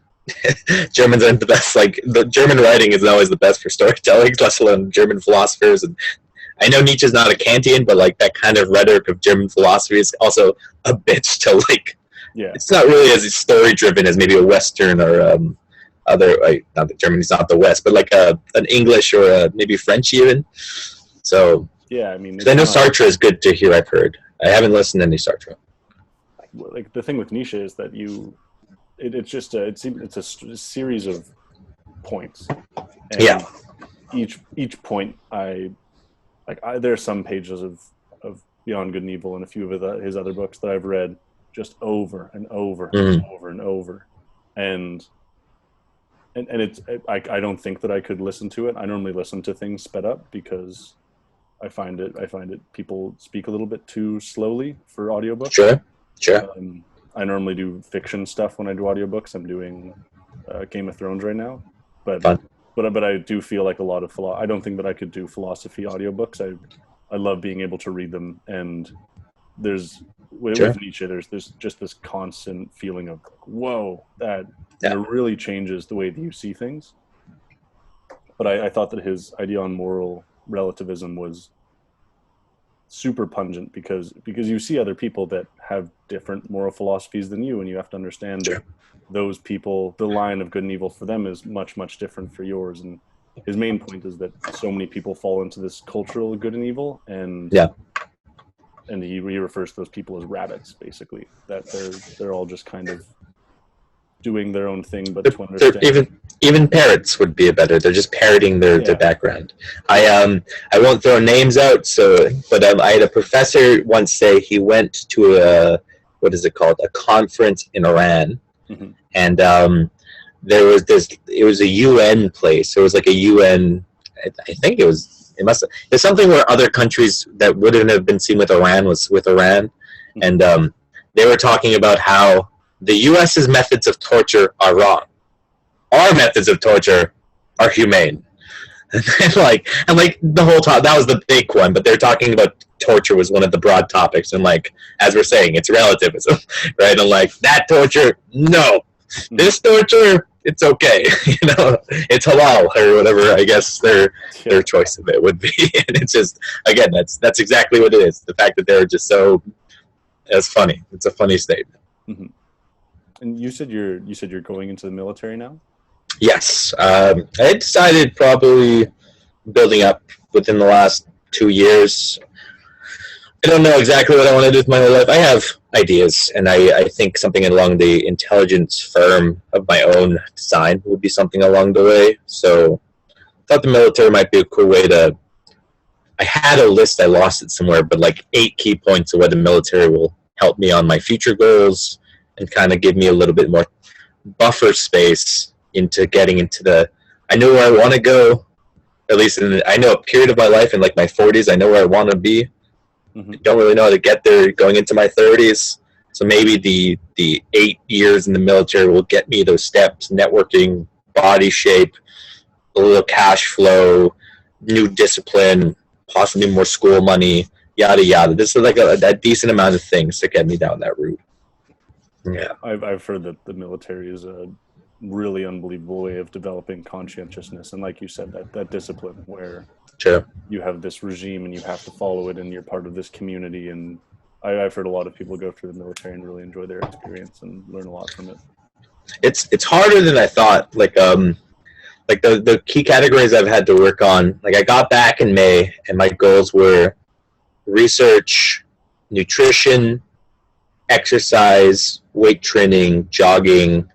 Germans aren't the best. Like, the German writing isn't always the best for storytelling, let alone German philosophers. And I know Nietzsche's not a Kantian, but like that kind of rhetoric of German philosophy is also a bitch to like. Yeah. It's not really as story driven as maybe a Western or other. Not that Germany's not the West, but like an English or maybe French even. So yeah, I mean, I know Sartre is good to hear. I've heard. I haven't listened to any Sartre. Like the thing with Nietzsche is that it's a series of points. And yeah. Each point, there are some pages of Beyond Good and Evil and a few of his other books that I've read just over and over and over and over, and it's I don't think that I could listen to it. I normally listen to things sped up because I find it people speak a little bit too slowly for audiobooks. Sure. I normally do fiction stuff when I do audiobooks. I'm doing Game of Thrones right now, but I do feel like a lot of I don't think that I could do philosophy audiobooks. I love being able to read them, and with Nietzsche, there's just this constant feeling of whoa, that it really changes the way that you see things. But I thought that his idea on moral relativism was super pungent because you see other people that have different moral philosophies than you, and you have to understand that those people, the line of good and evil for them is much, much different for yours. And his main point is that so many people fall into this cultural good and evil, and he refers to those people as rabbits, basically, that they're all just kind of doing their own thing, but to understand. Even parrots would be better. They're just parroting their background. I won't throw names out. But I had a professor once say he went to a conference in Iran, and there was this. It was a UN place. It was like a UN. I think it was. It must. There's something where other countries that wouldn't have been seen with Iran was with Iran, and they were talking about how the U.S.'s methods of torture are wrong. Our methods of torture are humane. and like the whole talk, that was the big one, but they're talking about torture was one of the broad topics, and like, as we're saying, it's relativism, right? And like, that torture, no. This torture, it's okay. It's halal or whatever, I guess their choice of it would be. And it's just, again, that's exactly what it is. The fact that they're just so, it's funny. It's a funny statement. Mm-hmm. And you said you're going into the military now? Yes. I decided probably building up within the last 2 years. I don't know exactly what I want to do with my whole life. I have ideas, and I think something along the intelligence firm of my own design would be something along the way. So I thought the military might be a cool way to... I had a list, I lost it somewhere, but like 8 key points of what the military will help me on my future goals and kind of give me a little bit more buffer space into getting into I know where I want to go, at least I know a period of my life in like my 40s, I know where I want to be. I don't really know how to get there going into my 30s. So maybe the 8 years in the military will get me those steps, networking, body shape, a little cash flow, new discipline, possibly more school money, yada, yada. This is like a decent amount of things to get me down that route. Yeah, I've heard that the military is a really unbelievable way of developing conscientiousness, and like you said, that discipline where you have this regime and you have to follow it, and you're part of this community. And I've heard a lot of people go through the military and really enjoy their experience and learn a lot from it. It's harder than I thought. Like the key categories I've had to work on. Like I got back in May, and my goals were research, nutrition, exercise, weight training, jogging,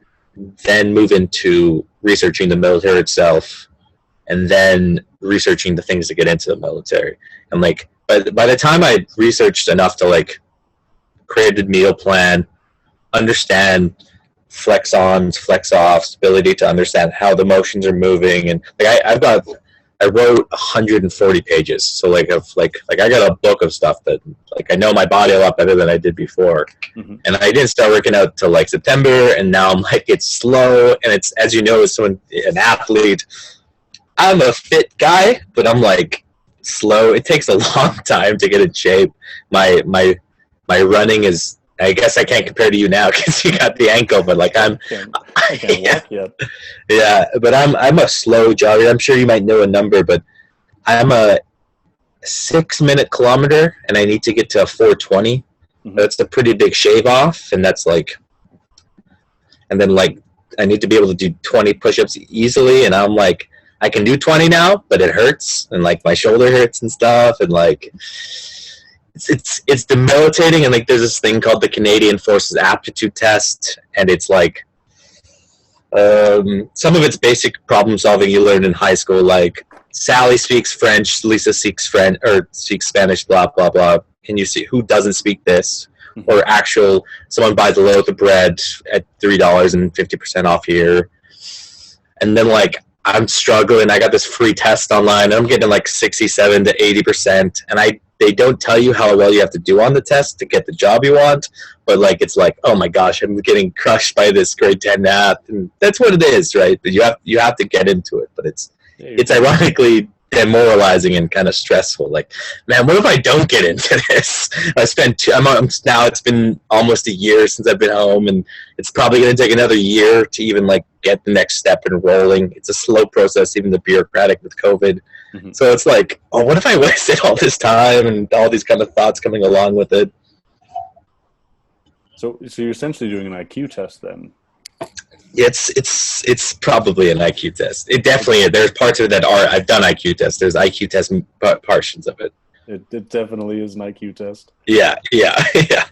then move into researching the military itself, and then researching the things that get into the military. And like, by the time I researched enough to like create a meal plan, understand flex ons, flex offs, ability to understand how the motions are moving, and like I wrote 140 pages. So like I got a book of stuff that like I know my body a lot better than I did before. And I didn't start working out till like September, and now I'm like, it's slow, and it's, as you know, as an athlete, I'm a fit guy, but I'm like slow. It takes a long time to get in shape. My running is. I guess I can't compare to you now because you got the ankle, but like I can't yeah, walk yet. yeah. But I'm a slow jogger. I'm sure you might know a number, but I'm a 6-minute kilometer, and I need to get to a 4:20. That's a pretty big shave off, and that's like, and then like I need to be able to do 20 push-ups easily, and I'm like, I can do 20 now, but it hurts, and like my shoulder hurts and stuff, and like it's debilitating. And like there's this thing called the Canadian Forces Aptitude Test, and it's like some of it's basic problem solving you learned in high school, like Sally speaks French, Lisa speaks French or speaks Spanish, blah blah blah. Can you see who doesn't speak this? Or actual someone buys a loaf of bread at $3 and 50% off here, and then like I'm struggling. I got this free test online, and I'm getting like 67 to 80%, and they don't tell you how well you have to do on the test to get the job you want, but like it's like, oh my gosh, I'm getting crushed by this grade 10 math, and that's what it is, right? But you have to get into it, but it's ironically demoralizing and kind of stressful. Like, man, what if I don't get into this? Now it's been almost a year since I've been home, and it's probably going to take another year to even like get the next step in rolling. It's a slow process, even the bureaucratic with COVID. So it's like, oh, what if I wasted all this time and all these kind of thoughts coming along with it? So you're essentially doing an IQ test then. It's probably an IQ test. It definitely, there's parts of it that are, I've done IQ tests. There's IQ test portions of it. It definitely is an IQ test. Yeah. Well,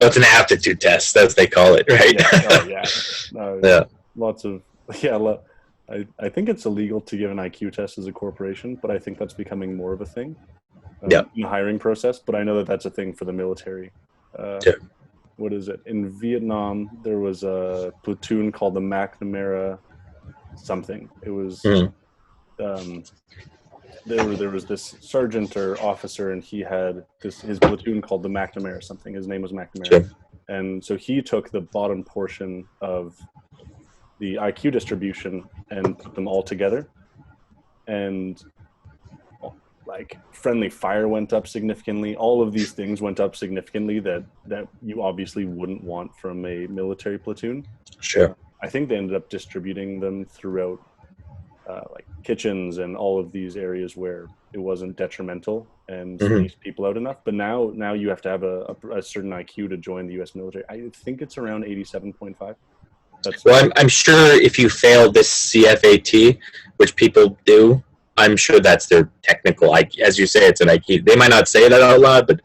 it's an aptitude test, as they call it, right? Yeah. Lots of, I think it's illegal to give an IQ test as a corporation, but I think that's becoming more of a thing in the hiring process. But I know that that's a thing for the military. What is it? In Vietnam, there was a platoon called the McNamara something. It was there was this sergeant or officer, and he had his platoon called the McNamara something. His name was McNamara, and so he took the bottom portion of the IQ distribution and put them all together, and like friendly fire went up significantly. All of these things went up significantly that you obviously wouldn't want from a military platoon. Sure. I think they ended up distributing them throughout like kitchens and all of these areas where it wasn't detrimental and spaced people out enough. But now you have to have a certain IQ to join the U.S. military. I think it's around 87.5. Well, I'm sure if you fail this CFAT, which people do, I'm sure that's their technical IQ. As you say, it's an IQ. They might not say that out loud, but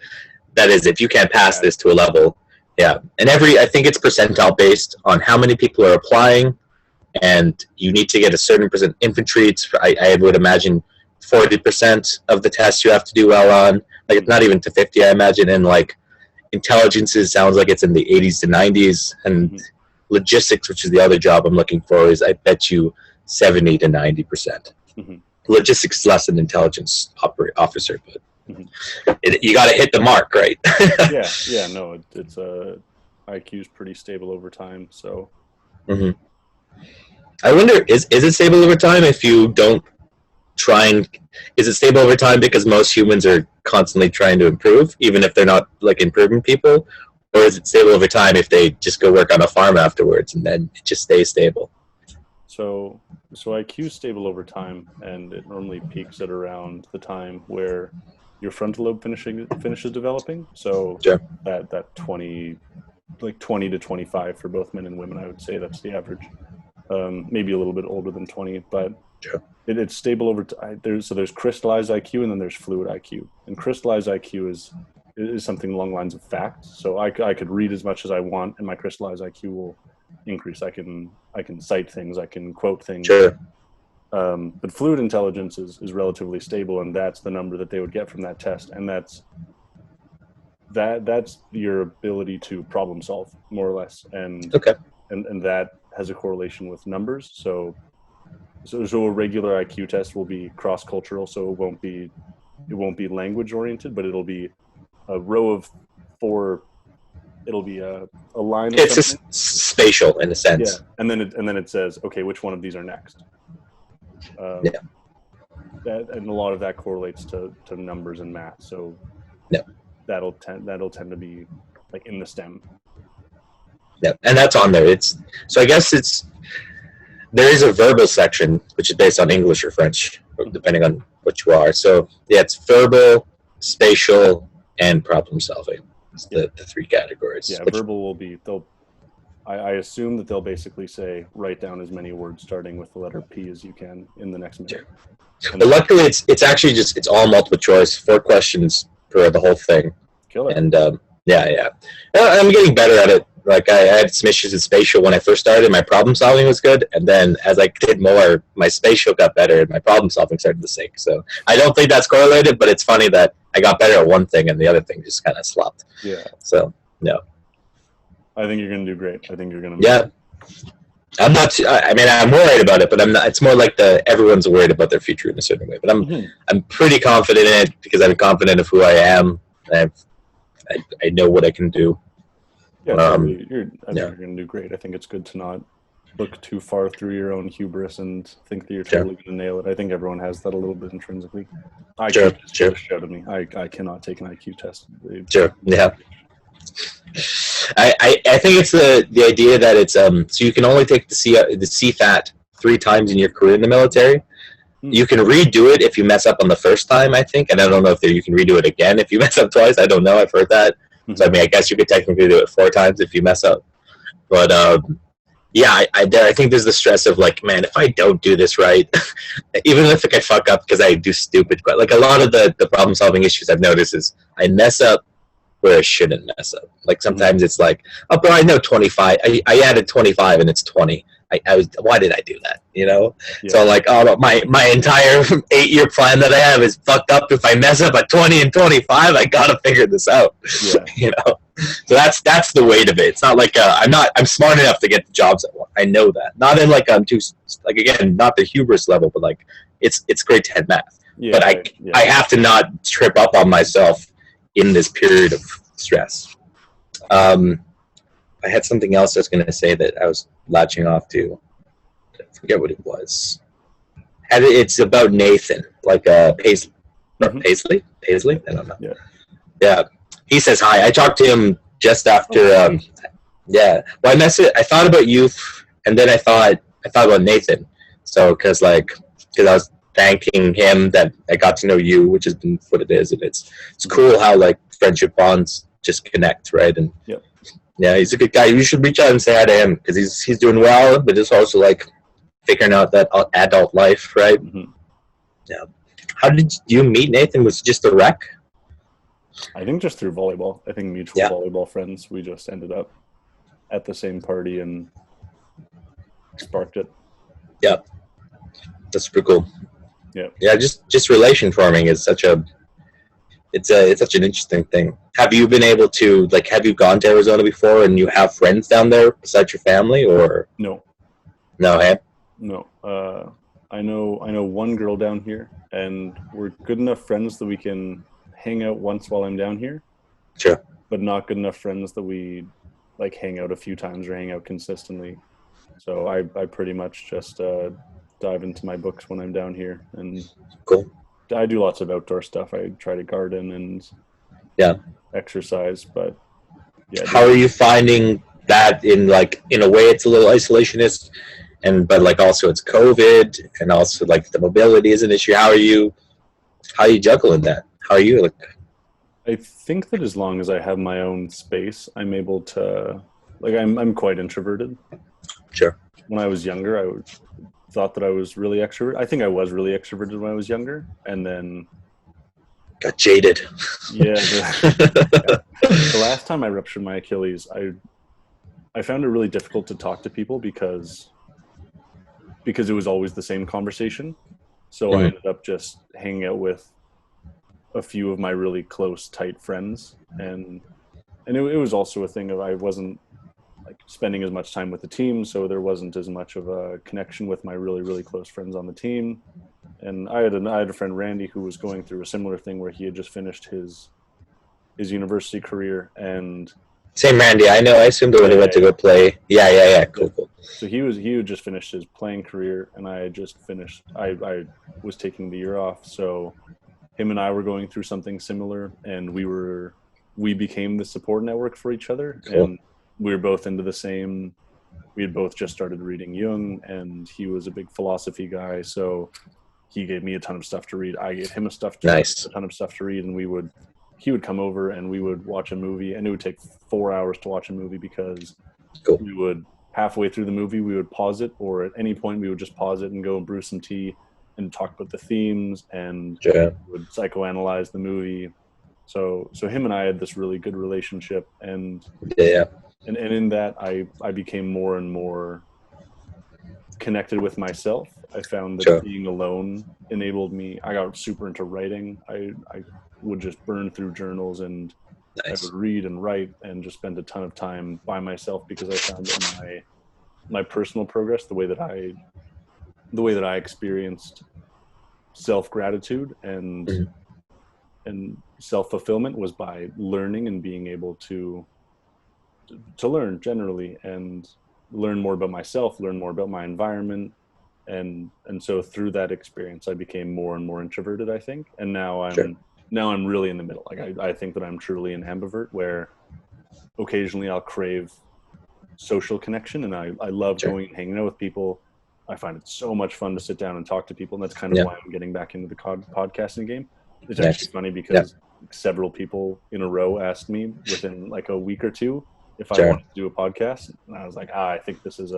that is, if you can't pass this to a level, And I think it's percentile based on how many people are applying, and you need to get a certain percent. Infantry, I would imagine 40% of the tests you have to do well on. Like, it's not even to 50, I imagine. And like intelligences sounds like it's in the 80s to 90s, and logistics, which is the other job I'm looking for, is I bet you 70 to 90%. Logistics is less than intelligence officer, but you got to hit the mark, right? No, it's IQ is pretty stable over time. So, I wonder, is it stable over time if you don't try and? Is it stable over time because most humans are constantly trying to improve, even if they're not like improving people, or is it stable over time if they just go work on a farm afterwards and then it just stays stable? So IQ is stable over time, and it normally peaks at around the time where your frontal lobe finishes developing. So that 20 to 25 for both men and women, I would say that's the average. Maybe a little bit older than 20, but it's stable over time. There's crystallized IQ, and then there's fluid IQ. And crystallized IQ is something along the lines of facts. So I could read as much as I want, and my crystallized IQ will increase. I can cite things, I can quote things. But fluid intelligence is relatively stable, and that's the number that they would get from that test, and that's your ability to problem solve, more or less, and that has a correlation with numbers. So a regular IQ test will be cross-cultural, so it won't be language oriented, but it'll be a row of 4. It'll be a line. It's just spatial in a sense. Yeah, and then it says, okay, which one of these are next? that, and a lot of that correlates to numbers and math. So Yeah. that'll tend to be like in the STEM. Yeah, and that's on there. So I guess there is a verbal section which is based on English or French, depending on what you are. So yeah, it's verbal, spatial, and problem solving. It's the three categories. Yeah, verbal will be I assume that they'll basically say write down as many words starting with the letter P as you can in the next minute. But luckily, it's actually it's all multiple choice, 4 questions for the whole thing. Killer. And yeah, I'm getting better at it. Like I had some issues with spatial when I first started. My problem solving was good, and then as I did more, my spatial got better, and my problem solving started to sink. So I don't think that's correlated, but it's funny that I got better at one thing, and the other thing just kind of slopped. Yeah. So no. I think you're gonna do great. I think you're gonna. Yeah. I'm not. I mean, I'm worried about it, but I'm not. It's more like everyone's worried about their future in a certain way. But I'm pretty confident in it because I'm confident of who I am. I know what I can do. Yeah, I think you're going to do great. I think it's good to not look too far through your own hubris and think that you're totally going to nail it. I think everyone has that a little bit intrinsically. IQ test scares out of me. I cannot take an IQ test. Sure. Yeah. I think it's the idea that it's so you can only take the CFAT 3 times in your career in the military. You can redo it if you mess up on the first time, I think, and I don't know if you can redo it again if you mess up twice. I don't know. I've heard that. So I mean, I guess you could technically do it 4 times if you mess up. But yeah, I think there's the stress of like, man, if I don't do this right, even if I fuck up because I do stupid, like a lot of the problem solving issues I've noticed is I mess up where I shouldn't mess up. Like sometimes it's like, oh, bro, I know 25. I added 25 and it's 20. Why did I do that? You know? Yeah. So like, oh, my entire 8-year plan that I have is fucked up. If I mess up at 20 and 25, I gotta figure this out. Yeah. You know? So that's the weight of it. It's not like I'm smart enough to get the jobs I want. I know that. Not in like I'm too like again, not the hubris level, but like it's grade 10 math. Yeah, but I have to not trip up on myself in this period of stress. I had something else I was going to say that I was latching off to. I forget what it was. It's about Nathan, like Paisley. Paisley? I don't know. Yeah. He says hi. I talked to him just after. Yeah. Well, I thought about you, and then I thought about Nathan. So because I was thanking him that I got to know you, which has been what it is, and it's cool how like friendship bonds just connect, right? And yeah, he's a good guy. You should reach out and say hi to him because he's doing well, but it's also like figuring out that adult life, right? Yeah. How did you meet Nathan? Was it just a rec? I think just through volleyball. I think mutual volleyball friends. We just ended up at the same party and sparked it. Yeah, that's pretty cool. Yeah, just relation forming is such a it's such an interesting thing. Have you been able to have you gone to Arizona before and you have friends down there besides your family or no? Hey? No. I know one girl down here, and we're good enough friends that we can hang out once while I'm down here. Sure. But not good enough friends that we like hang out a few times or hang out consistently. So I pretty much just dive into my books when I'm down here, and cool. I do lots of outdoor stuff. I try to garden and exercise, but How are you finding that in a way it's a little isolationist, but also it's COVID and also the mobility is an issue. How are you juggling that? How are you I think that as long as I have my own space, I'm able to I'm quite introverted. Sure. When I was younger, I thought that I was really extroverted. I think I was really extroverted when I was younger, and then got jaded. Yeah. The last time I ruptured my Achilles, I found it really difficult to talk to people because it was always the same conversation. So I ended up just hanging out with a few of my really close, tight friends, and it was also a thing of I wasn't spending as much time with the team, so there wasn't as much of a connection with my really, really close friends on the team. And I had a friend, Randy, who was going through a similar thing where he had just finished his university career, and Same Randy. I know. I assumed they would have went to go play. Yeah. Cool. So he had just finished his playing career, and I had just finished. I was taking the year off, so him and I were going through something similar, and we became the support network for each other, Cool. and we were both into the same. We had both just started reading Jung, and he was a big philosophy guy, so he gave me a ton of stuff to read. I gave him a ton of stuff to read, and he would come over and we would watch a movie, and it would take 4 hours to watch a movie because we would halfway through the movie we would pause it, or at any point we would just pause it and go and brew some tea and talk about the themes, and would psychoanalyze the movie. So him and I had this really good relationship, and in that I became more and more connected with myself. I found that being alone enabled me. I got super into writing. I would just burn through journals, and I would read and write and just spend a ton of time by myself, because I found that my personal progress, the way that I experienced self-gratitude and self-fulfillment was by learning and being able to learn generally, and learn more about myself, learn more about my environment. And so through that experience, I became more and more introverted, I think. And now I'm really in the middle. Like I think that I'm truly an ambivert, where occasionally I'll crave social connection, and I love going and hanging out with people. I find it so much fun to sit down and talk to people, and that's kind of why I'm getting back into the podcasting game. It's actually funny because several people in a row asked me within like a week or two if I wanted to do a podcast, and I was like, I think this is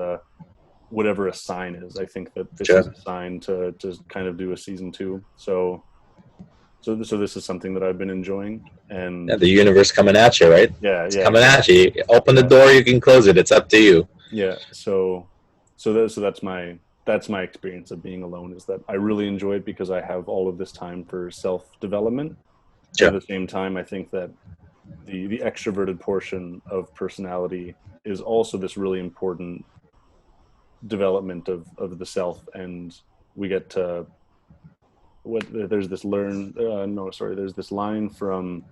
whatever a sign is. I think that this is a sign to kind of do a season 2. So this is something that I've been enjoying, and the universe coming at you, right? It's coming at you. Open the door, you can close it. It's up to you. Yeah. So that's my experience of being alone, is that I really enjoy it because I have all of this time for self-development. At the same time, I think that the extroverted portion of personality is also this really important development of the self, and we get to there's this line from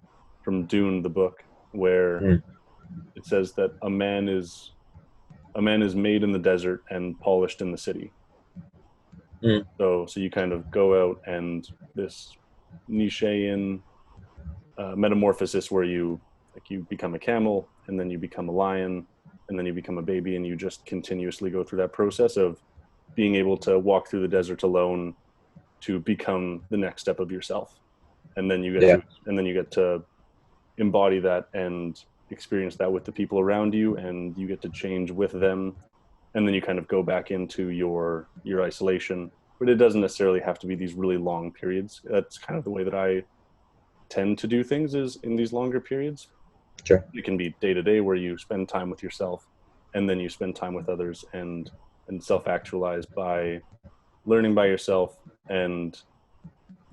Dune, the book, where it says that a man is made in the desert and polished in the city. So you kind of go out, and this Nietzschean metamorphosis where you become a camel, and then you become a lion, and then you become a baby, and you just continuously go through that process of being able to walk through the desert alone to become the next step of yourself. And then you get to embody that and experience that with the people around you, and you get to change with them, and then you kind of go back into your isolation. But it doesn't necessarily have to be these really long periods. That's kind of the way that I tend to do things, is in these longer periods. It can be day to day, where you spend time with yourself, and then you spend time with others, and self-actualize by learning by yourself and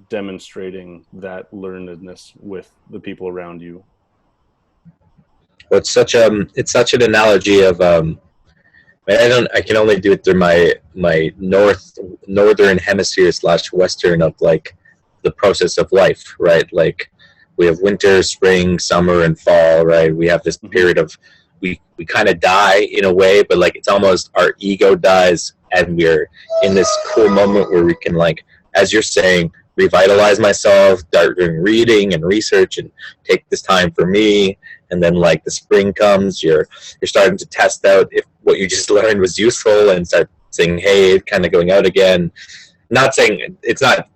demonstrating that learnedness with the people around you. Well, it's such an analogy of I can only do it through my northern hemisphere / western of like the process of life, right? Like we have winter, spring, summer, and fall, right? We have this period of we kind of die in a way, but like it's almost our ego dies, and we're in this cool moment where we can, like, as you're saying, revitalize myself, start doing reading and research, and take this time for me. And then like the spring comes, you're starting to test out if what you just learned was useful, and start saying, hey, kind of going out again. Not saying it's not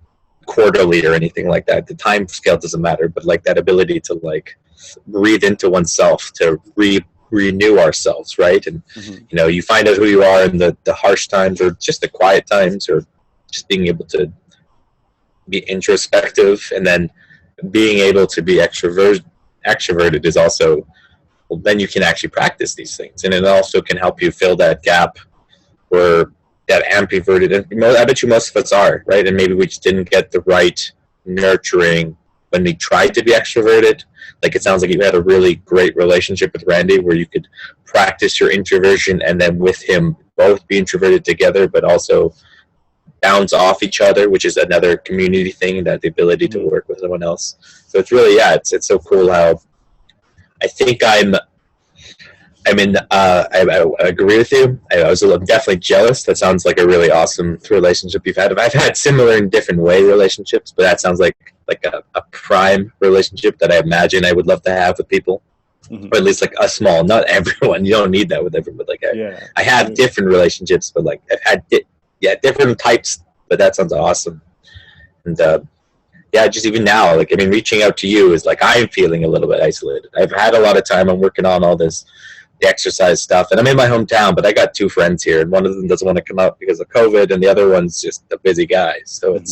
quarterly or anything like that. The time scale doesn't matter, but like that ability to like breathe into oneself, to renew ourselves, right? And you find out who you are in the harsh times, or just the quiet times, or just being able to be introspective, and then being able to be extroverted is also, well, then you can actually practice these things, and it also can help you fill that gap where that ambiverted, and I bet you most of us are, right? And maybe we just didn't get the right nurturing when we tried to be extroverted. Like it sounds like you had a really great relationship with Randy, where you could practice your introversion, and then with him both be introverted together, but also bounce off each other, which is another community thing, that the ability to work with someone else. So it's really, it's so cool how I think I'm I mean, I agree with you. I was definitely jealous. That sounds like a really awesome relationship you've had. I've had similar in different way relationships, but that sounds like a prime relationship that I imagine I would love to have with people, Hmm. or at least like a small. Not everyone. You don't need that with everyone. But like Yeah. I have different relationships, but like I've had different types. But that sounds awesome. And yeah, just even now, like I mean, reaching out to you is like I'm feeling a little bit isolated. I've had a lot of time. I'm working on all this the exercise stuff, and I'm in my hometown, but I got two friends here, and one of them doesn't want to come out because of COVID, and the other one's just a busy guy. Hmm.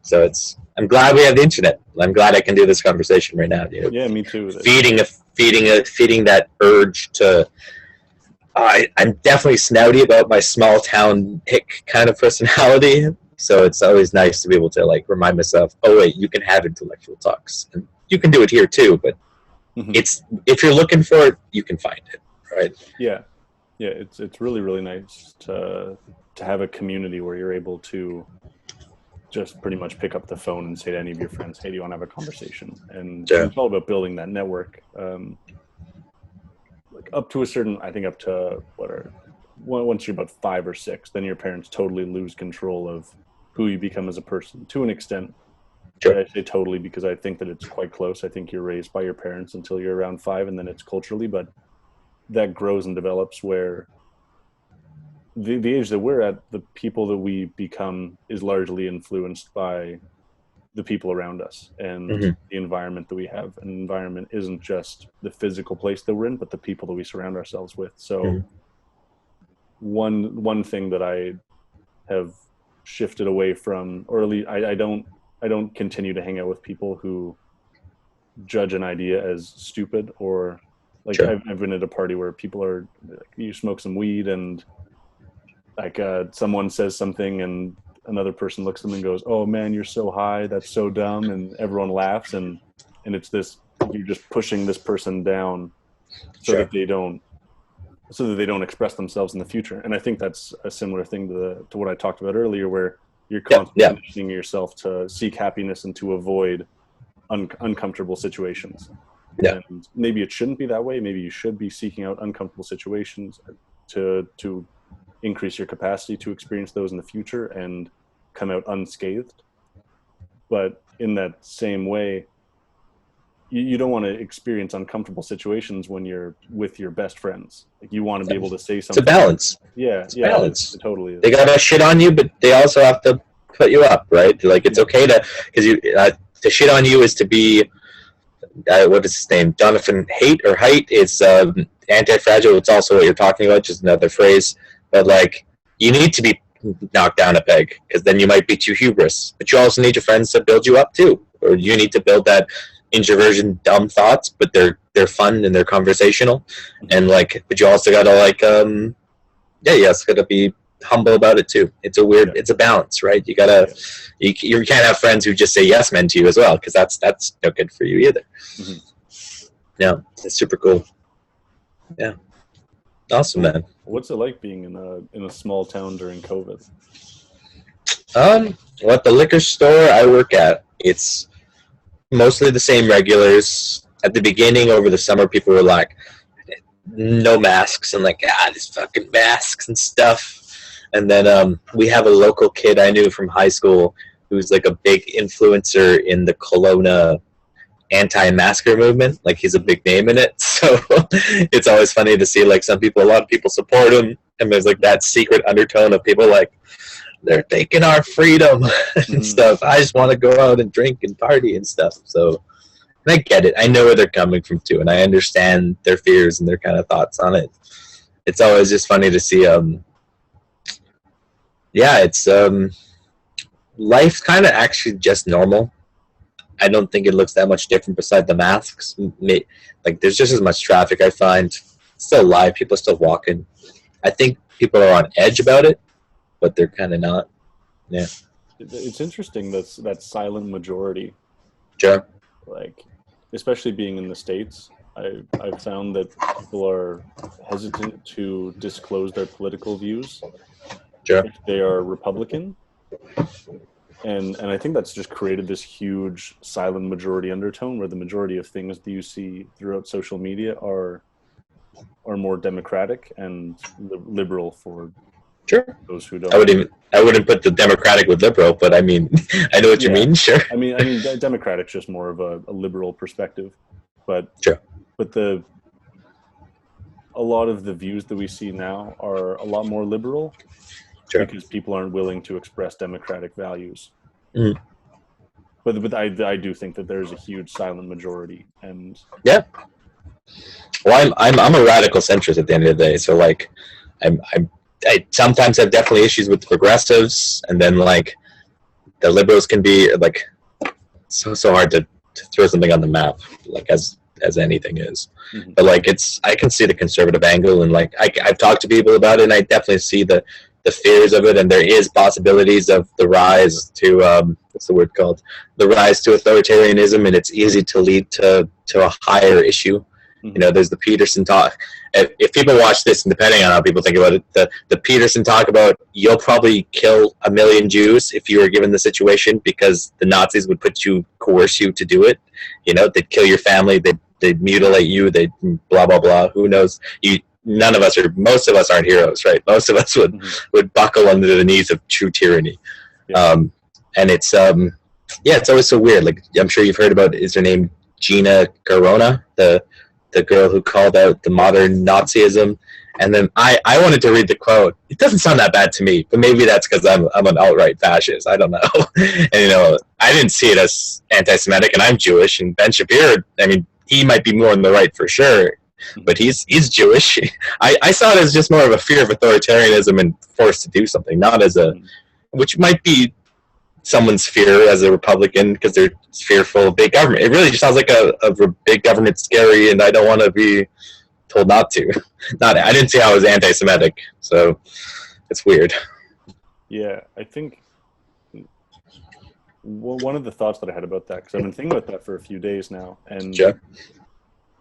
So it's. I'm glad we have the internet. I'm glad I can do this conversation right now. You know, Yeah, me too. feeding that urge to. I'm definitely snouty about my small town hick kind of personality. So it's always nice to be able to like remind myself, oh wait, you can have intellectual talks, and you can do it here too. But Hmm. it's if you're looking for it, you can find it, right? Yeah, yeah. It's really really nice to have a community where you're able to just pretty much pick up the phone and say to any of your friends, "Hey, do you want to have a conversation?" And Yeah, it's all about building that network. Like up to a certain, I think up to what are once you're about 5 or 6, then your parents totally lose control of who you become as a person to an extent. sure. I say totally because I think that it's quite close. I think you're raised by your parents until you're around 5, and then it's culturally, but that grows and develops where the age that we're at, the people that we become is largely influenced by the people around us and Hmm. the environment that we have. An environment isn't just the physical place that we're in, but the people that we surround ourselves with. So Hmm. one thing that I have shifted away from, or at least I don't continue to hang out with people who judge an idea as stupid, or like Sure. I've been at a party where people are like, you smoke some weed and like someone says something and another person looks at them and goes, "Oh man, you're so high, that's so dumb," and everyone laughs, and it's this, you're just pushing this person down so Sure. that they don't express themselves in the future. And I think that's a similar thing to what I talked about earlier, where you're Yep. constantly Yeah. conditioning yourself to seek happiness and to avoid uncomfortable situations. Yeah. And maybe it shouldn't be that way. Maybe you should be seeking out uncomfortable situations to increase your capacity to experience those in the future and come out unscathed. But in that same way, you don't want to experience uncomfortable situations when you're with your best friends. Like you want to be able to say It's a something. balance. Yeah, It's a yeah, it is. balance. It totally They is. gotta shit on you, but they also have to put you up, right? Like it's Yeah. okay to because you to shit on you is to be what is his name? Jonathan Haidt or Height is anti-fragile. It's also what you're talking about, just another phrase. But like you need to be knocked down a peg because then you might be too hubris. But you also need your friends to build you up too, or you need to build that introversion dumb thoughts, but they're fun and they're conversational, Mhm. and like, but you also gotta like yeah, you also gotta be humble about it too. It's a weird, Yeah, it's a balance, right? You gotta, yeah. you can't have friends who just say yes men to you as well, because that's no good for you either. Hmm. Yeah, it's super cool. Yeah, awesome, So, man. what's it like being in a small town during COVID? What the liquor store I work at, it's mostly the same regulars. At the beginning, over the summer, people were like, no masks and like these fucking masks and stuff. And then we have a local kid I knew from high school who's like a big influencer in the Kelowna anti-masker movement. Like he's a Hmm. big name in it. So it's always funny to see like a lot of people support him, and there's like that secret undertone of people like they're taking our freedom and Hmm. stuff. I just want to go out and drink and party and stuff. So and I get it. I know where they're coming from too, and I understand their fears and their kind of thoughts on it. It's always just funny to see. Yeah, it's life's kind of actually just normal. I don't think it looks that much different beside the masks. Like there's just as much traffic. I find still live. People are still walking. I think people are on edge about it, but they're kind of not. Yeah, It's interesting that silent majority, sure, like especially being in the States. I've found that people are hesitant to disclose their political views sure. if they are Republican, and I think that's just created this huge silent majority undertone where the majority of things that you see throughout social media are are more democratic and liberal for Sure. those who don't. I wouldn't put the democratic with liberal, but I mean, I know what you mean. Sure. I mean, democratic's just more of a liberal perspective, but sure. But a lot of the views that we see now are a lot more liberal, sure, because people aren't willing to express democratic values. Mm. But I do think that there's a huge silent majority, and yeah. Well, I'm a radical centrist at the end of the day, so like, I sometimes have definitely issues with the progressives, and then like the liberals can be like so hard to throw something on the map, like as anything is. Mm-hmm. But like I can see the conservative angle, and like I've talked to people about it, and I definitely see the fears of it, and there is possibilities of the rise to what's the word called, the rise to authoritarianism, and it's easy to lead to a higher issue. You know, there's the Peterson talk. If people watch this, and depending on how people think about it, the Peterson talk about you'll probably kill 1 million Jews if you were given the situation, because the Nazis would coerce you to do it. You know, they'd kill your family, they'd mutilate you, they'd blah blah blah. Who knows? Most of us aren't heroes, right? Most of us would buckle under the knees of true tyranny. Yeah. And it's it's always so weird. Like, I'm sure you've heard about, is her name Gina Carano, the girl who called out the modern Nazism. And then I wanted to read the quote. It doesn't sound that bad to me, but maybe that's because I'm an outright fascist. I don't know. And, you know, I didn't see it as anti-Semitic, and I'm Jewish. And Ben Shapiro, I mean, he might be more on the right for sure, but he's Jewish. I saw it as just more of a fear of authoritarianism and forced to do something, not as which might be someone's fear as a Republican, because they're fearful of big government. It really just sounds like a big government's scary, and I don't want to be told not to. I didn't see how it was anti-Semitic, so it's weird. Yeah, I think one of the thoughts that I had about that, because I've been thinking about that for a few days now, and sure.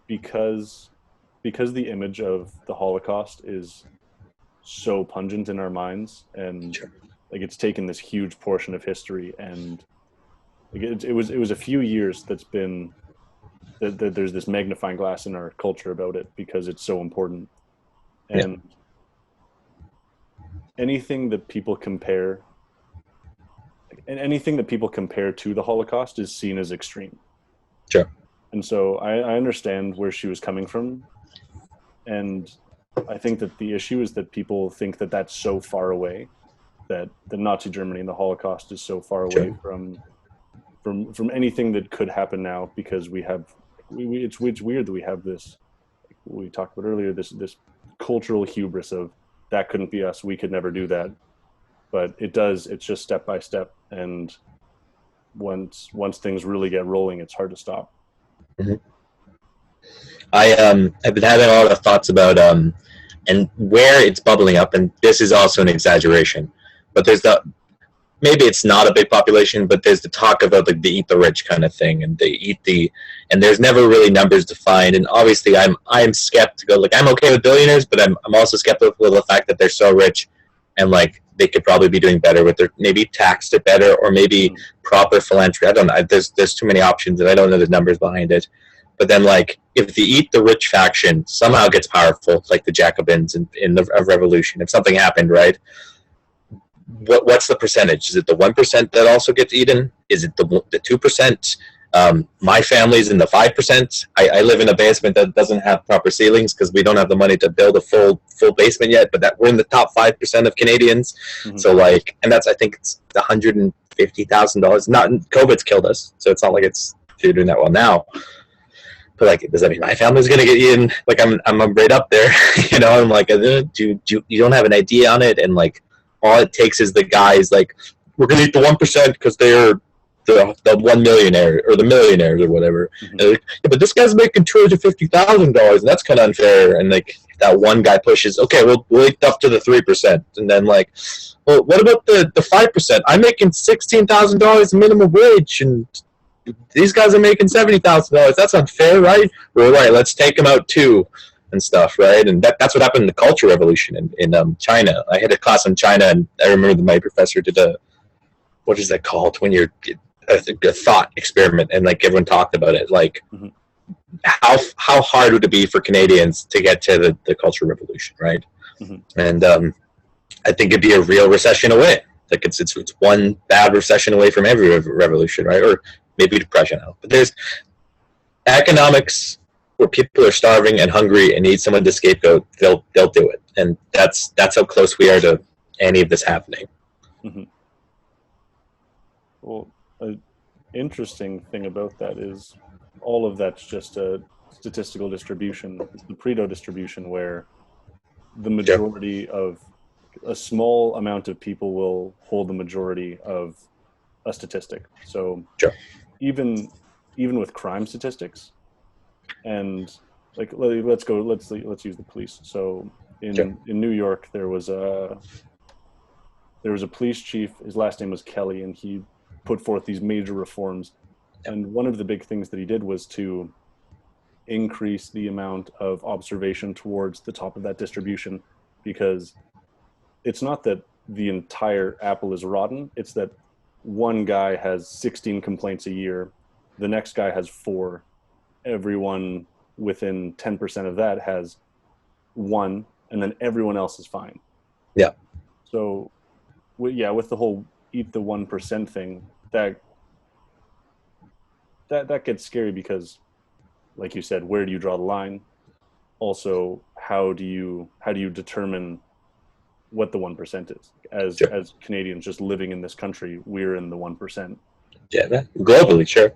because the image of the Holocaust is so pungent in our minds, and sure, like it's taken this huge portion of history, and like it was a few years that's been that there's this magnifying glass in our culture about it because it's so important, and anything that people compare to the Holocaust is seen as extreme. Sure. And so I understand where she was coming from, and I think that the issue is that people think that that's so far away, that the Nazi Germany and the Holocaust is so far away from anything that could happen now, because it's weird that we have this, like we talked about earlier, this cultural hubris of that couldn't be us, we could never do that, but it does. It's just step by step, and once things really get rolling, it's hard to stop. Mm-hmm. I've been having a lot of thoughts about and where it's bubbling up, and this is also an exaggeration, but there's maybe it's not a big population, but there's the talk about like the eat the rich kind of thing, and and there's never really numbers defined. And obviously I'm skeptical. Like, I'm okay with billionaires, but I'm also skeptical of the fact that they're so rich, and like they could probably be doing better with their, maybe taxed it better, or maybe proper philanthropy. I don't know. There's too many options, and I don't know the numbers behind it. But then, like, if the eat the rich faction somehow gets powerful, like the Jacobins in the revolution, if something happened, right? What's the percentage? Is it the 1% that also gets eaten? Is it the 2%? My family's in the 5%. I live in a basement that doesn't have proper ceilings because we don't have the money to build a full basement yet. But that we're in the top 5% of Canadians. Mm-hmm. So like, and that's, I think it's $150,000. Not COVID's killed us, so it's not like you're doing that well now. But like, does that mean my family's gonna get eaten? Like, I'm right up there, you know. I'm like, you don't have an idea on it, and like, all it takes is the guys like, we're gonna eat the 1% because they're the $1 millionaire or the millionaires or whatever. Mm-hmm. And like, yeah, but this guy's making $250,000, and that's kind of unfair. And like, that one guy pushes, okay, we'll eat up to the 3%, and then like, well, what about the 5%? I'm making $16,000 minimum wage, and these guys are making $70,000. That's unfair, right? Well, right. Let's take them out too, and stuff, right? And that's what happened in the Culture Revolution in China. I had a class on China, and I remember that my professor did what is that called when you're a thought experiment, and like everyone talked about it, like how hard would it be for Canadians to get to the Cultural Revolution, right? Mm-hmm. And I think it'd be a real recession away. Like it's one bad recession away from every revolution, right? Or maybe depression now. But there's economics where people are starving and hungry and need someone to scapegoat. They'll do it, and that's how close we are to any of this happening. Mm-hmm. Well, an interesting thing about that is all of that's just a statistical distribution, the Pareto distribution, where the majority of a small amount of people will hold the majority of a statistic. So even with crime statistics, and like let's use the police. So in New York, there was a police chief. His last name was Kelly, and he put forth these major reforms. And one of the big things that he did was to increase the amount of observation towards the top of that distribution, because it's not that the entire apple is rotten. It's that one guy has 16 complaints a year. The next guy has 4. Everyone within 10% of that has 1, and then everyone else is fine. Yeah. So, with the whole eat the 1% thing, that gets scary because, like you said, where do you draw the line? Also, how do you determine what the 1% is? As Canadians just living in this country, we're in the 1%. Yeah, globally, sure.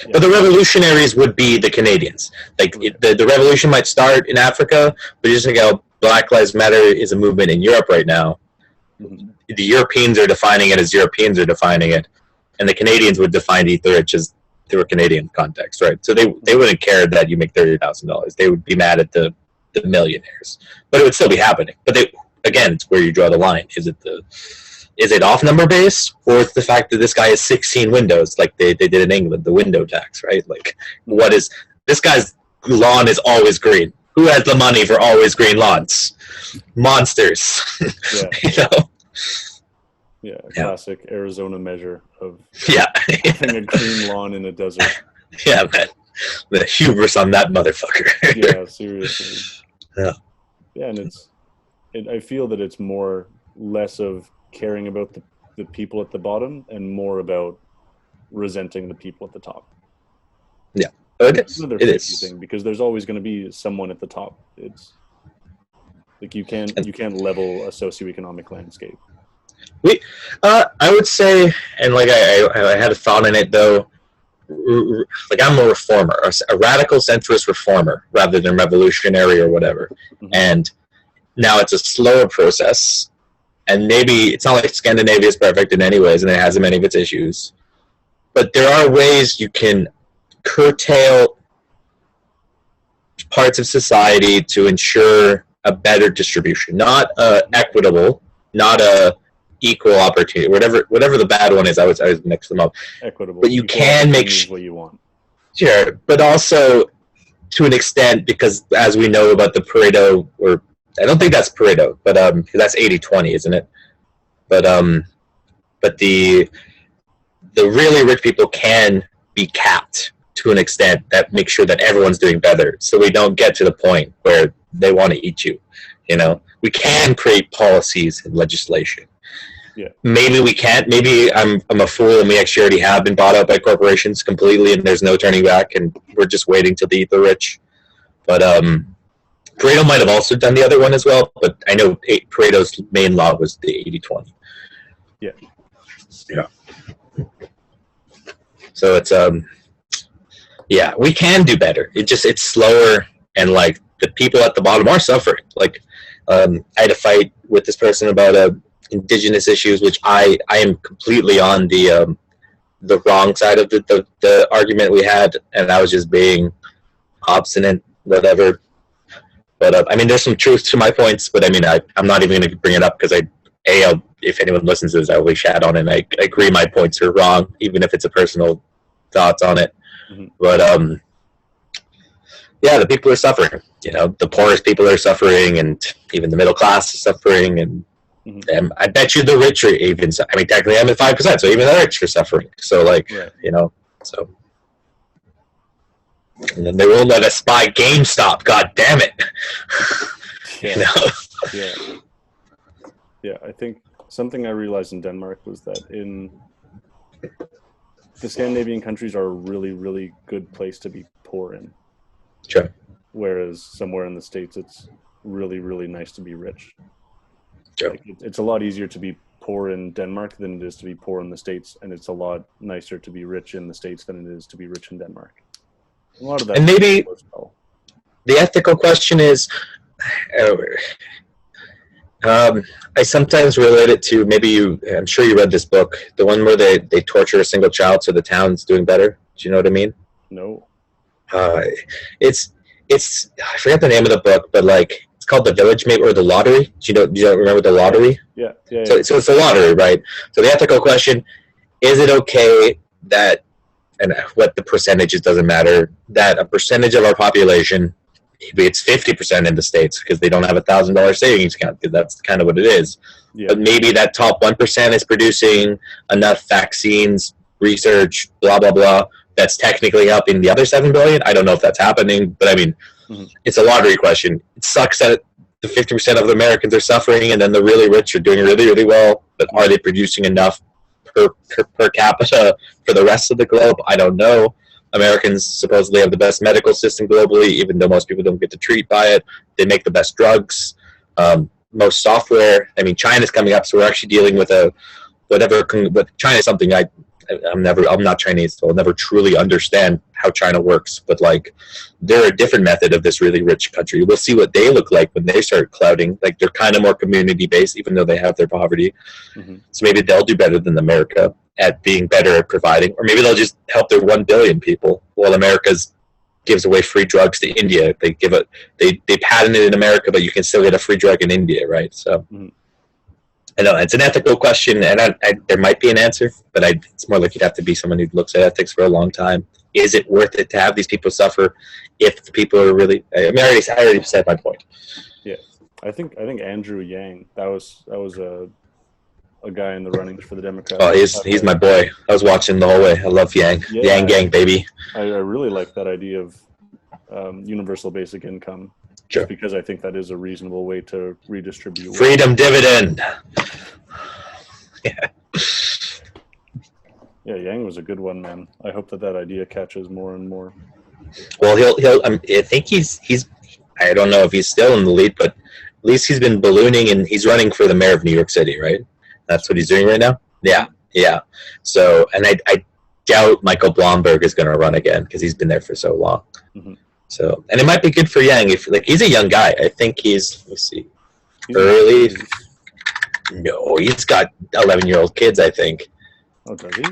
Yeah. But the revolutionaries would be the Canadians. Like the revolution might start in Africa, but just like how Black Lives Matter is a movement in Europe right now, mm-hmm. The Europeans are defining it as Europeans are defining it, and the Canadians would define Eat the Rich as through a Canadian context, right? So they wouldn't care that you make $30,000. They would be mad at the millionaires, but it would still be happening. But again, it's where you draw the line. Is it off number base, or it's the fact that this guy has 16 windows, like they did in England, the window tax, right? Like, what is this guy's lawn is always green? Who has the money for always green lawns? Monsters, Yeah. Yeah, classic Arizona measure of having a green lawn in a desert. Yeah, man. The hubris on that motherfucker. Yeah, seriously. Yeah. Yeah, and I feel that it's less of caring about the people at the bottom and more about resenting the people at the top. Yeah, it is. It's another thing, because there's always going to be someone at the top. It's like you can't level a socioeconomic landscape. I would say, and like I had a thought in it though. Like I'm a reformer, a radical centrist reformer, rather than revolutionary or whatever. Mm-hmm. And now it's a slower process, and maybe it's not like Scandinavia is perfect in any ways, and it has many of its issues. But there are ways you can curtail parts of society to ensure a better distribution, not equitable, not a equal opportunity, whatever the bad one is. I was mix them up. Equitable, but you can make what you want. Sure, but also to an extent, because as we know about the Pareto, or I don't think that's Pareto, but that's 80-20, isn't it? But the really rich people can be capped to an extent that makes sure that everyone's doing better, so we don't get to the point where they want to eat you. You know, we can create policies and legislation. Yeah. Maybe we can't. Maybe I'm a fool, and we actually already have been bought out by corporations completely, and there's no turning back, and we're just waiting till they eat the rich. But Pareto might have also done the other one as well. But I know Pareto's main law was the 80-20. Yeah. Yeah. So it's yeah, we can do better. It's slower, and like the people at the bottom are suffering. Like I had a fight with this person about Indigenous issues, which I am completely on the wrong side of the argument we had, and I was just being obstinate, whatever. But I mean, there's some truth to my points, but I mean, I'm not even going to bring it up because if anyone listens to this, I will chat on it. And I agree my points are wrong, even if it's a personal thoughts on it. Mm-hmm. But yeah, the people are suffering. You know, the poorest people are suffering, and even the middle class is suffering, and I bet you the rich are even. I mean, technically, I'm at 5%, so even the rich are suffering. So, like, you know, so And then they won't let us buy GameStop. God damn it! Yeah. You know? Yeah. Yeah, I think something I realized in Denmark was that in the Scandinavian countries are a really, really good place to be poor in. Sure. Whereas somewhere in the States, it's really, really nice to be rich. Sure. Like it's a lot easier to be poor in Denmark than it is to be poor in the States, and it's a lot nicer to be rich in the States than it is to be rich in Denmark. A lot of that. And maybe the ethical question is, I sometimes relate it to I'm sure you read this book, the one where they torture a single child so the town's doing better. Do you know what I mean? No. It's I forget the name of the book, but like it's called The Village Mate or The Lottery. Do you remember The Lottery? Yeah. So it's a lottery, right? So the ethical question, is it okay that, and what the percentage is doesn't matter, that a percentage of our population, maybe it's 50% in the States because they don't have $1,000 savings account, because that's kind of what it is. Yeah. But maybe that top 1% is producing enough vaccines, research, blah, blah, blah, that's technically helping the other 7 billion. I don't know if that's happening, but I mean, It's a lottery question. It sucks that the 50% of the Americans are suffering and then the really rich are doing really, really well, but are they producing enough per capita for the rest of the globe? I don't know. Americans supposedly have the best medical system globally, even though most people don't get to treat by it. They make the best drugs, most software. I mean, China's coming up, so we're actually dealing with but China is something I'm not Chinese, so I'll never truly understand how China works. But like, they're a different method of this really rich country. We'll see what they look like when they start clouding. Like, they're kind of more community based, even though they have their poverty. So maybe they'll do better than America at being better at providing, or maybe they'll just help their 1 billion people, while America's gives away free drugs to India. They patent it in America, but you can still get a free drug in India, right? So. I know it's an ethical question, and there might be an answer, but it's more like you'd have to be someone who looks at ethics for a long time. Is it worth it to have these people suffer if the people are really? I already said my point. Yeah, I think Andrew Yang, that was a guy in the running for the Democrats. Oh, he's my boy. I was watching the whole way. I love Yang. Yeah, Yang gang, baby. I really like that idea of universal basic income. Sure. Just because I think that is a reasonable way to redistribute freedom dividend. Yeah. Yeah, Yang was a good one, man. I hope that idea catches more and more. Well, he'll. I think he's. I don't know if he's still in the lead, but at least he's been ballooning, and he's running for the mayor of New York City, right? That's what he's doing right now. Yeah. So, and I doubt Michael Bloomberg is going to run again because he's been there for so long. So, and it might be good for Yang if he's a young guy. I think he's early. No, he's got 11-year-old kids, I think. Oh, does he?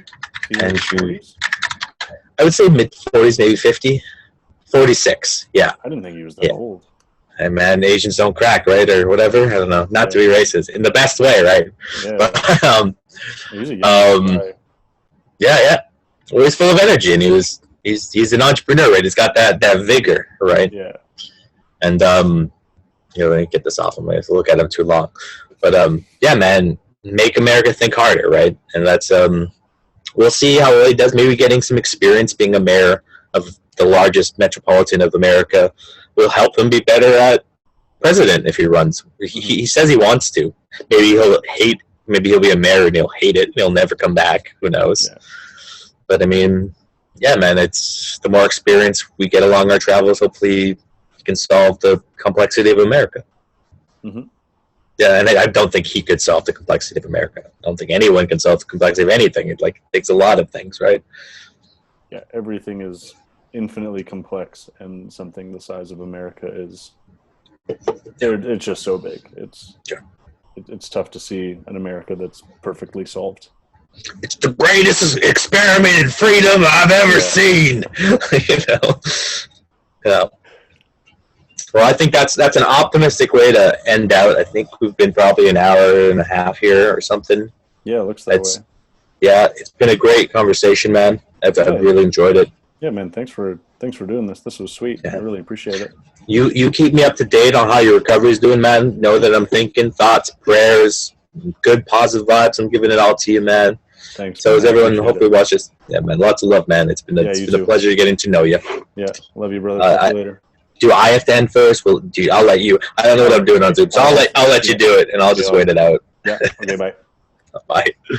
And I would say mid-40s, maybe 50. 46, yeah. I didn't think he was that old. Hey, man, Asians don't crack, right? Or whatever. I don't know. Not to be racist. In the best way, right? Yeah. But, he's a young guy. Yeah. Well, he's full of energy, and he's an entrepreneur, right? He's got that vigor, right? Yeah. And let me get this off. I'm going to look at him too long. But yeah, man, make America think harder, right? And that's we'll see how well he does. Maybe getting some experience being a mayor of the largest metropolitan of America will help him be better at president if he runs. He says he wants to. Maybe he'll be a mayor and he'll hate it and he'll never come back. Who knows? Yeah. But I mean, yeah, man, it's the more experience we get along our travels, hopefully we can solve the complexity of America. Yeah, and I don't think he could solve the complexity of America. I don't think anyone can solve the complexity of anything. It takes a lot of things, right? Yeah, everything is infinitely complex, and something the size of America is it's just so big. It's tough to see an America that's perfectly solved. It's the greatest experiment in freedom I've ever seen. Yeah. Well, I think that's an optimistic way to end out. I think we've been probably an hour and a half here or something. Yeah, it looks that way. Yeah, it's been a great conversation, man. I've really enjoyed it. Yeah, man. Thanks for doing this. This was sweet. Yeah. I really appreciate it. You keep me up to date on how your recovery is doing, man. Know that I'm thinking thoughts, prayers, good positive vibes. I'm giving it all to you, man. Thanks. So Man. is everyone. Hopefully watches. Yeah, man. Lots of love, man. It's been a pleasure getting to know you. Yeah, love you, brother. Talk to you later. Do I have to end first? Well, I'll let you. I don't know what I'm doing on Zoom, so I'll let you do it, and I'll just wait it out. Yeah. Okay. Bye. Bye.